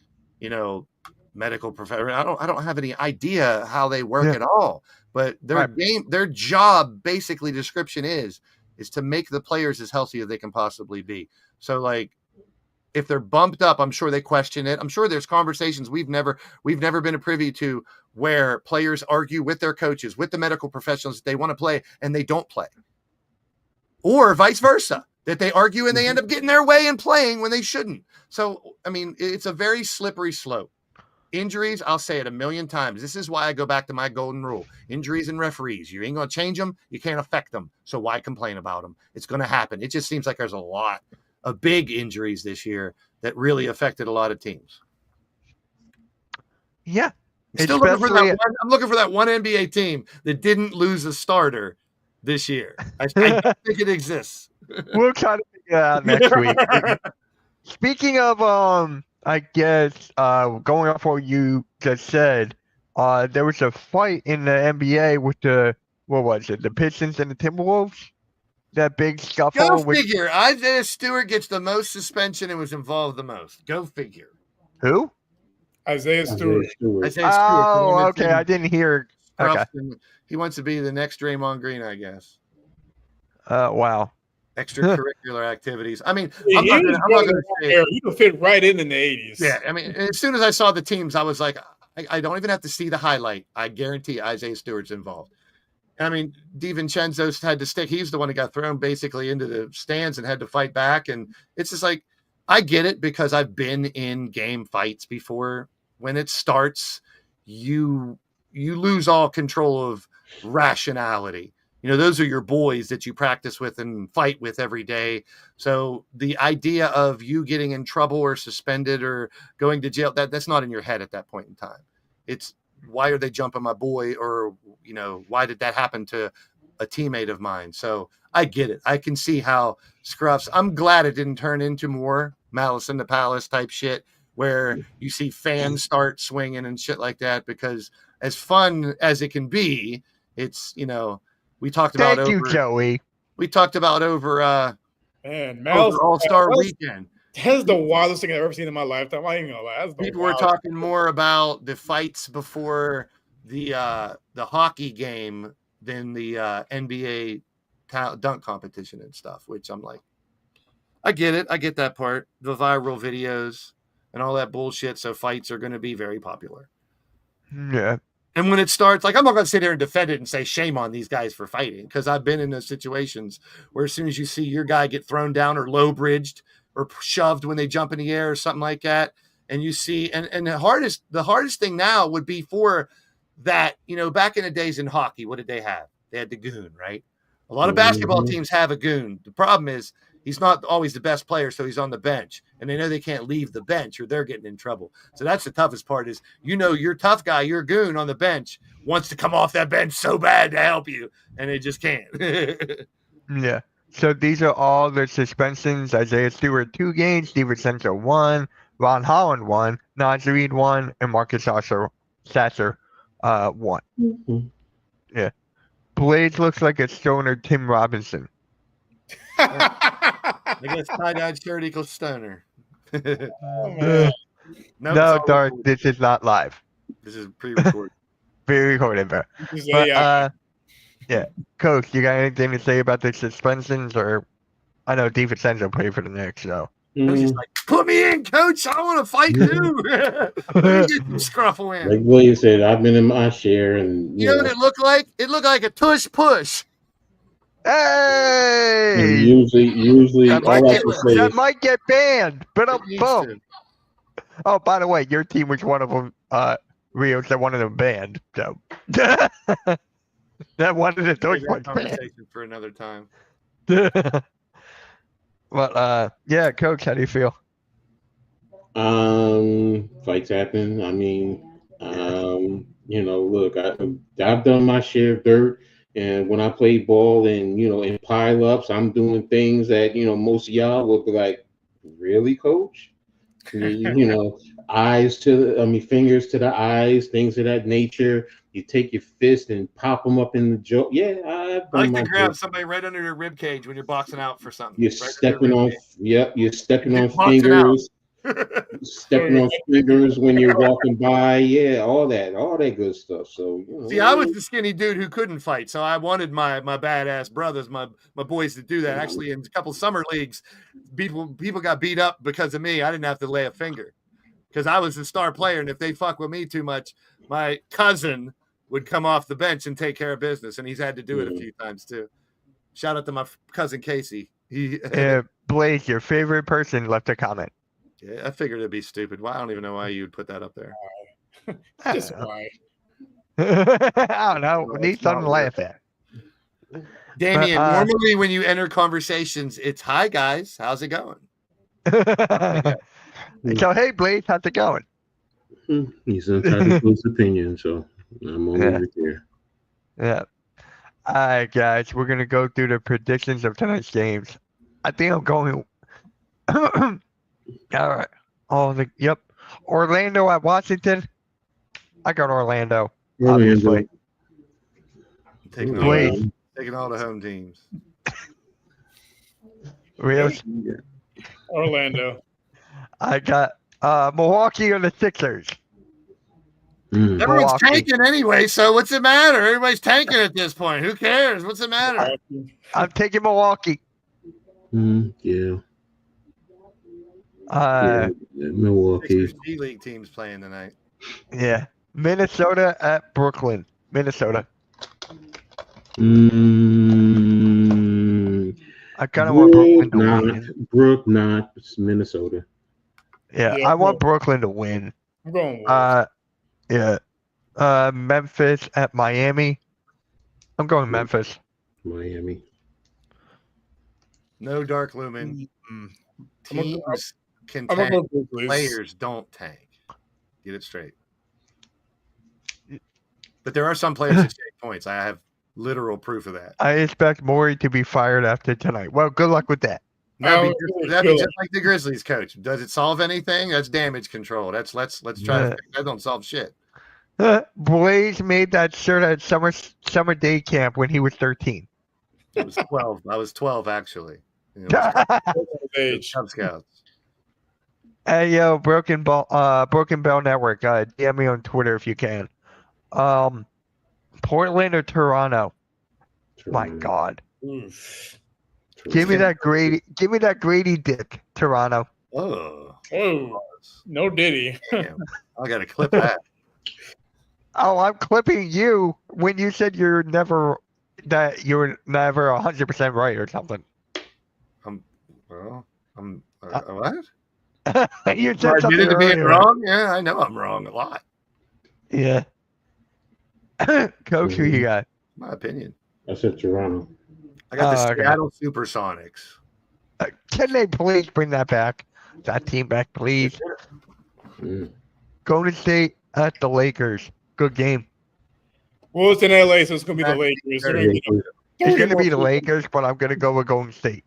medical professionals. I don't have any idea how they work at all. But their job, basically, description is to make the players as healthy as they can possibly be. So, like, if they're bumped up, I'm sure they question it. I'm sure there's conversations we've never been privy to where players argue with their coaches, with the medical professionals that they want to play and they don't play. Or vice versa, that they argue and they end up getting their way and playing when they shouldn't. So, I mean, it's a very slippery slope. Injuries, I'll say it a million times. This is why I go back to my golden rule. Injuries and referees. You ain't going to change them. You can't affect them. So why complain about them? It's going to happen. It just seems like there's a lot of big injuries this year that really affected a lot of teams. Yeah. I'm looking for that one NBA team that didn't lose a starter this year. I don't think it exists. We'll try to figure it out next week. Speaking of, I guess, going off what you just said, there was a fight in the NBA with the Pistons and the Timberwolves? That big scuffle. Go figure. Isaiah Stewart gets the most suspension and was involved the most. Go figure. Who? Isaiah Stewart. Oh, okay. I didn't hear. Okay. He wants to be the next Draymond Green, I guess. Wow. Extracurricular activities. I mean, I'm not going to say he could fit right in the 80s. Yeah. I mean, as soon as I saw the teams, I was like, I don't even have to see the highlight. I guarantee Isaiah Stewart's involved. I mean, DiVincenzo had to stick. He's the one who got thrown basically into the stands and had to fight back. And it's just like, I get it because I've been in game fights before. When it starts, you lose all control of rationality. Those are your boys that you practice with and fight with every day. So the idea of you getting in trouble or suspended or going to jail, that's not in your head at that point in time. It's, why are they jumping my boy? Or, why did that happen to a teammate of mine? So I get it. I can see how scruffs. I'm glad it didn't turn into more Malice in the Palace type shit where you see fans start swinging and shit like that, because as fun as it can be, it's, we talked about Thank you, Joey. We talked about over All-Star Weekend. That's the wildest thing I've ever seen in my lifetime. I ain't gonna lie. People were talking more about the fights before the hockey game than the NBA dunk competition and stuff, which I'm like, I get it. I get that part. The viral videos and all that bullshit. So fights are going to be very popular. Yeah. And when it starts, like, I'm not going to sit there and defend it and say shame on these guys for fighting, because I've been in those situations where as soon as you see your guy get thrown down or low bridged or shoved when they jump in the air or something like that, and you see, and the hardest thing now would be for that, back in the days in hockey, what did they have? They had the goon, right? A lot of basketball teams have a goon. The problem is he's not always the best player, so he's on the bench, and they know they can't leave the bench or they're getting in trouble. So that's the toughest part is, your tough guy, your goon on the bench wants to come off that bench so bad to help you, and they just can't. Yeah. So these are all the suspensions. Isaiah Stewart 2 games, DiVincenzo 1, Ron Holland 1, Naz Reid 1, and Marcus Sasser 1. Mm-hmm. Yeah. Blades looks like a stoner Tim Robinson. I guess tie-dyed shirt equals stoner. No, Nope, Dark, this is not live. This is pre-recorded. Pre-recorded, bro. But, yeah. Coach, you got anything to say about the suspensions? Or I know DiVincenzo played for the Knicks, so. Coach is like, put me in, coach. I want to fight too. Let me get some scruffle in. Like William said, I've been in my share, and You know what it looked like? It looked like a tush push. Hey! and usually That all I can say is, might get banned. But It needs boom. to. Oh, by the way, your team was one of them. Rios that wanted them banned. So that wanted to Save do that it. conversation for another time. But yeah, Coach, how do you feel? fights happen. I mean, look, I've done my share of dirt, and when I play ball and in pile-ups, I'm doing things that most of y'all would be like, really, coach? Fingers to the eyes, things of that nature. You take your fist and pop them up in the jaw. Yeah, I've I like done to my grab dirt. somebody right under your rib cage when you're boxing out for something. You're Right stepping under on, their yep, you're stepping on Boxing out. fingers, stepping on fingers when you're walking by. Yeah, all that good stuff. So, See, I was the skinny dude who couldn't fight, so I wanted my badass brothers, my boys, to do that. Actually, in a couple summer leagues, people got beat up because of me. I didn't have to lay a finger because I was the star player, and if they fuck with me too much, my cousin would come off the bench and take care of business, and he's had to do it a few times too. Shout out to my cousin Casey. Blaze, your favorite person left a comment. Yeah, I figured it'd be stupid. Well, I don't even know why you'd put that up there. Just why? I don't know. No, We need it's not something to laugh at. Damien, But, normally when you enter conversations, it's hi guys, how's it going? So hey, Blaze, how's it going? He's entitled to his opinion, so I'm only right there. Yeah. All right, guys, we're gonna go through the predictions of tonight's games. I think I'm going. All right. Orlando at Washington. I got Orlando. Obviously. Taking Blaze. all the home teams. Rios. Orlando. I got Milwaukee or the Sixers. Mm. Everyone's Milwaukee. tanking anyway, so what's the matter? Everybody's tanking at this point. Who cares? What's the matter? I'm taking Milwaukee. Yeah. Milwaukee. Sixers G League teams playing tonight. Yeah. Minnesota at Brooklyn. Minnesota. I kind of want Brooklyn to win. Not Minnesota. Yeah, Yeah, I want Brooklyn to win. I'm going Wolves. Yeah. Memphis at Miami. I'm going Memphis. Miami. No Dark Lumen. Teams can I'm gonna tank. go Grizzlies. Players don't tank. Get it straight. But there are some players that take points. I have literal proof of that. I expect Morey to be fired after tonight. Well, good luck with that. That'd be just like the Grizzlies coach. Does it solve anything? That's damage control. Let's try to fix that. Don't solve shit. Blaze made that shirt at summer day camp when he was 13. It was 12. I was 12 actually. Age. Cub Scouts. Hey yo, Broken Bell Network. DM me on Twitter if you can. Portland or Toronto? My God. Oof. Give me that Grady dick, Toronto. Oh, no Diddy. damn. I got to clip that. Oh, I'm clipping you when you said you're never 100% right or something. What? You I said something admitted to being earlier. wrong? Yeah, I know I'm wrong a lot. Yeah. Coach, who you got? My opinion. I said Toronto. I got the Okay. Seattle Supersonics. Can they please bring that back? That team back, please. Mm. Golden State at the Lakers. Good game. Well, it's in LA, so it's gonna be the Lakers. They're gonna be It's going to be the Lakers, but I'm going to go with Golden State.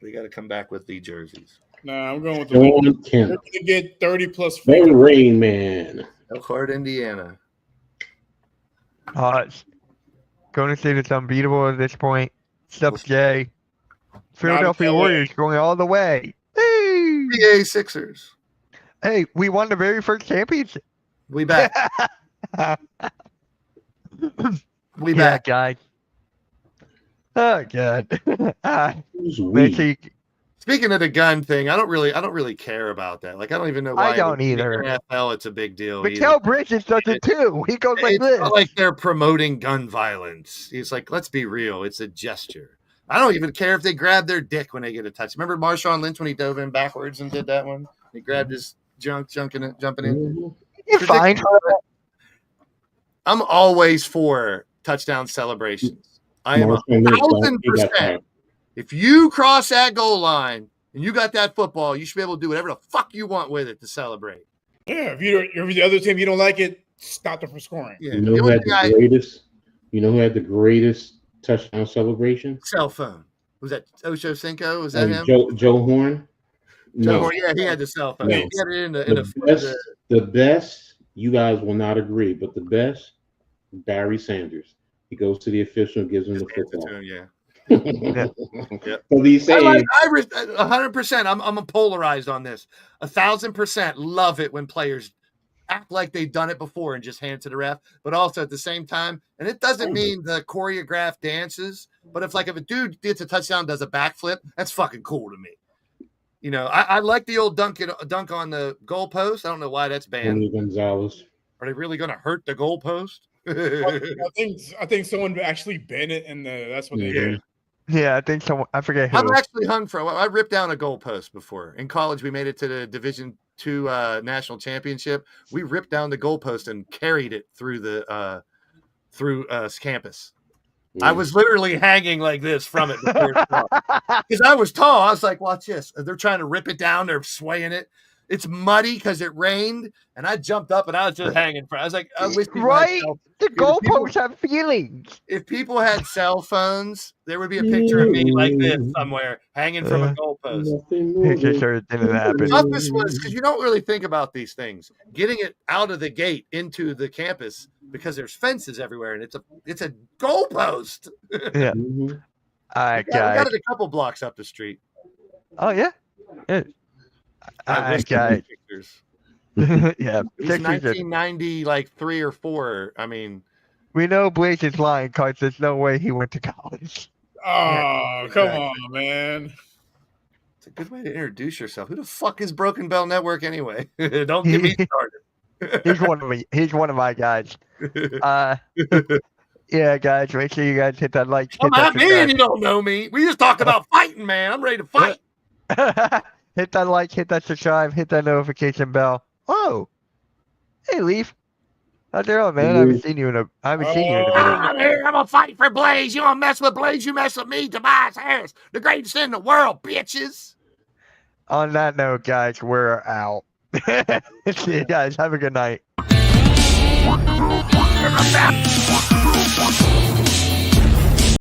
We got to come back with the jerseys. Nah, I'm going with the Lakers. John They're Kemp, gonna get 30 plus. the Rain Man. Elkhart, Indiana. Golden State is unbeatable at this point. Steph J. Philadelphia Not LA. Warriors going all the way. Hey! PA Sixers. Hey, we won the very first championship. We back. We Yeah, back. guys. Oh God. Who's Make sure we? you- Speaking of the gun thing, I don't really care about that. Like, I don't even know why. I don't in the either. NFL, it's a big deal. Mikael Bridges does it too. He goes like It's this. not like they're promoting gun violence. It's like, let's be real. It's a gesture. I don't even care if they grab their dick when they get a touch. Remember Marshawn Lynch when he dove in backwards and did that one? He grabbed his jumping in. Mhm. You're fine. I'm always for touchdown celebrations. I am Marshawn Lynch, 1,000%. that. If you cross that goal line and you got that football, you should be able to do whatever the fuck you want with it to celebrate. Yeah, if the other team you don't like it, stop them from scoring. Yeah. You know The who only had thing the greatest? You know who had the greatest touchdown celebration? cell phone. Was that Ocho Cinco? Was that him? Joe Horn. No, Or, yeah, he had the cell phone. No. He had it in the best. You guys will not agree, but the best, Barry Sanders. He goes to the official and gives him the football. Yeah. So he's saying, I 100%. I'm polarized on this. 1,000% love it when players act like they've done it before and just hand it to the ref. But also at the same time, and it doesn't mean the choreographed dances. But if a dude gets a touchdown, does a backflip, that's fucking cool to me. You know, I like the old dunk on the goalpost. I don't know why that's banned. Tony Gonzalez. Are they really going to hurt the goalpost? I think someone actually banned it, and that's what they did. Yeah, I think someone. I forget who. I'm actually hung for. I ripped down a goalpost before in college. We made it to the Division II national championship. We ripped down the goalpost and carried it through the campus. I was literally hanging like this from it because I was tall. I was like, "Watch this!" They're trying to rip it down. They're swaying it. It's muddy because it rained, and I jumped up and I was just hanging. I was like, "I wish people had Right? cell- The goalposts have feelings. If people had cell phones, there would be a picture of me like this somewhere, hanging from a goalpost." Picture sure it didn't happen. Toughest was because you don't really think about these things. Getting it out of the gate into the campus because there's fences everywhere and it's a goalpost. Yeah. Mhm. All right, We got guys. it a couple blocks up the street. Oh yeah. Yeah. All I right, wish guys. pictures. Yeah. It was Sixers are- 1990, like 3 or 4. I mean, we know Blaze is lying because there's no way he went to college. Oh, come exactly. on, man. it's a good way to introduce yourself. Who the fuck is Broken Bell Network anyway? Don't get me started. He's one of my guys. Yeah, guys, make sure you guys hit that like. Come hit at that me and you don't know me. We just talk about fighting, man. I'm ready to fight. subscribe. Hit that like, hit that subscribe, hit that notification bell. Oh, hey, Leaf. How's it going, man? I haven't seen you in a minute. I'm here. I'm gonna fight for Blaze. You wanna mess with Blaze? You mess with me, Tobias Harris, the greatest in the world, bitches. On that note, guys, we're out. See you guys. Have a good night. Remember that.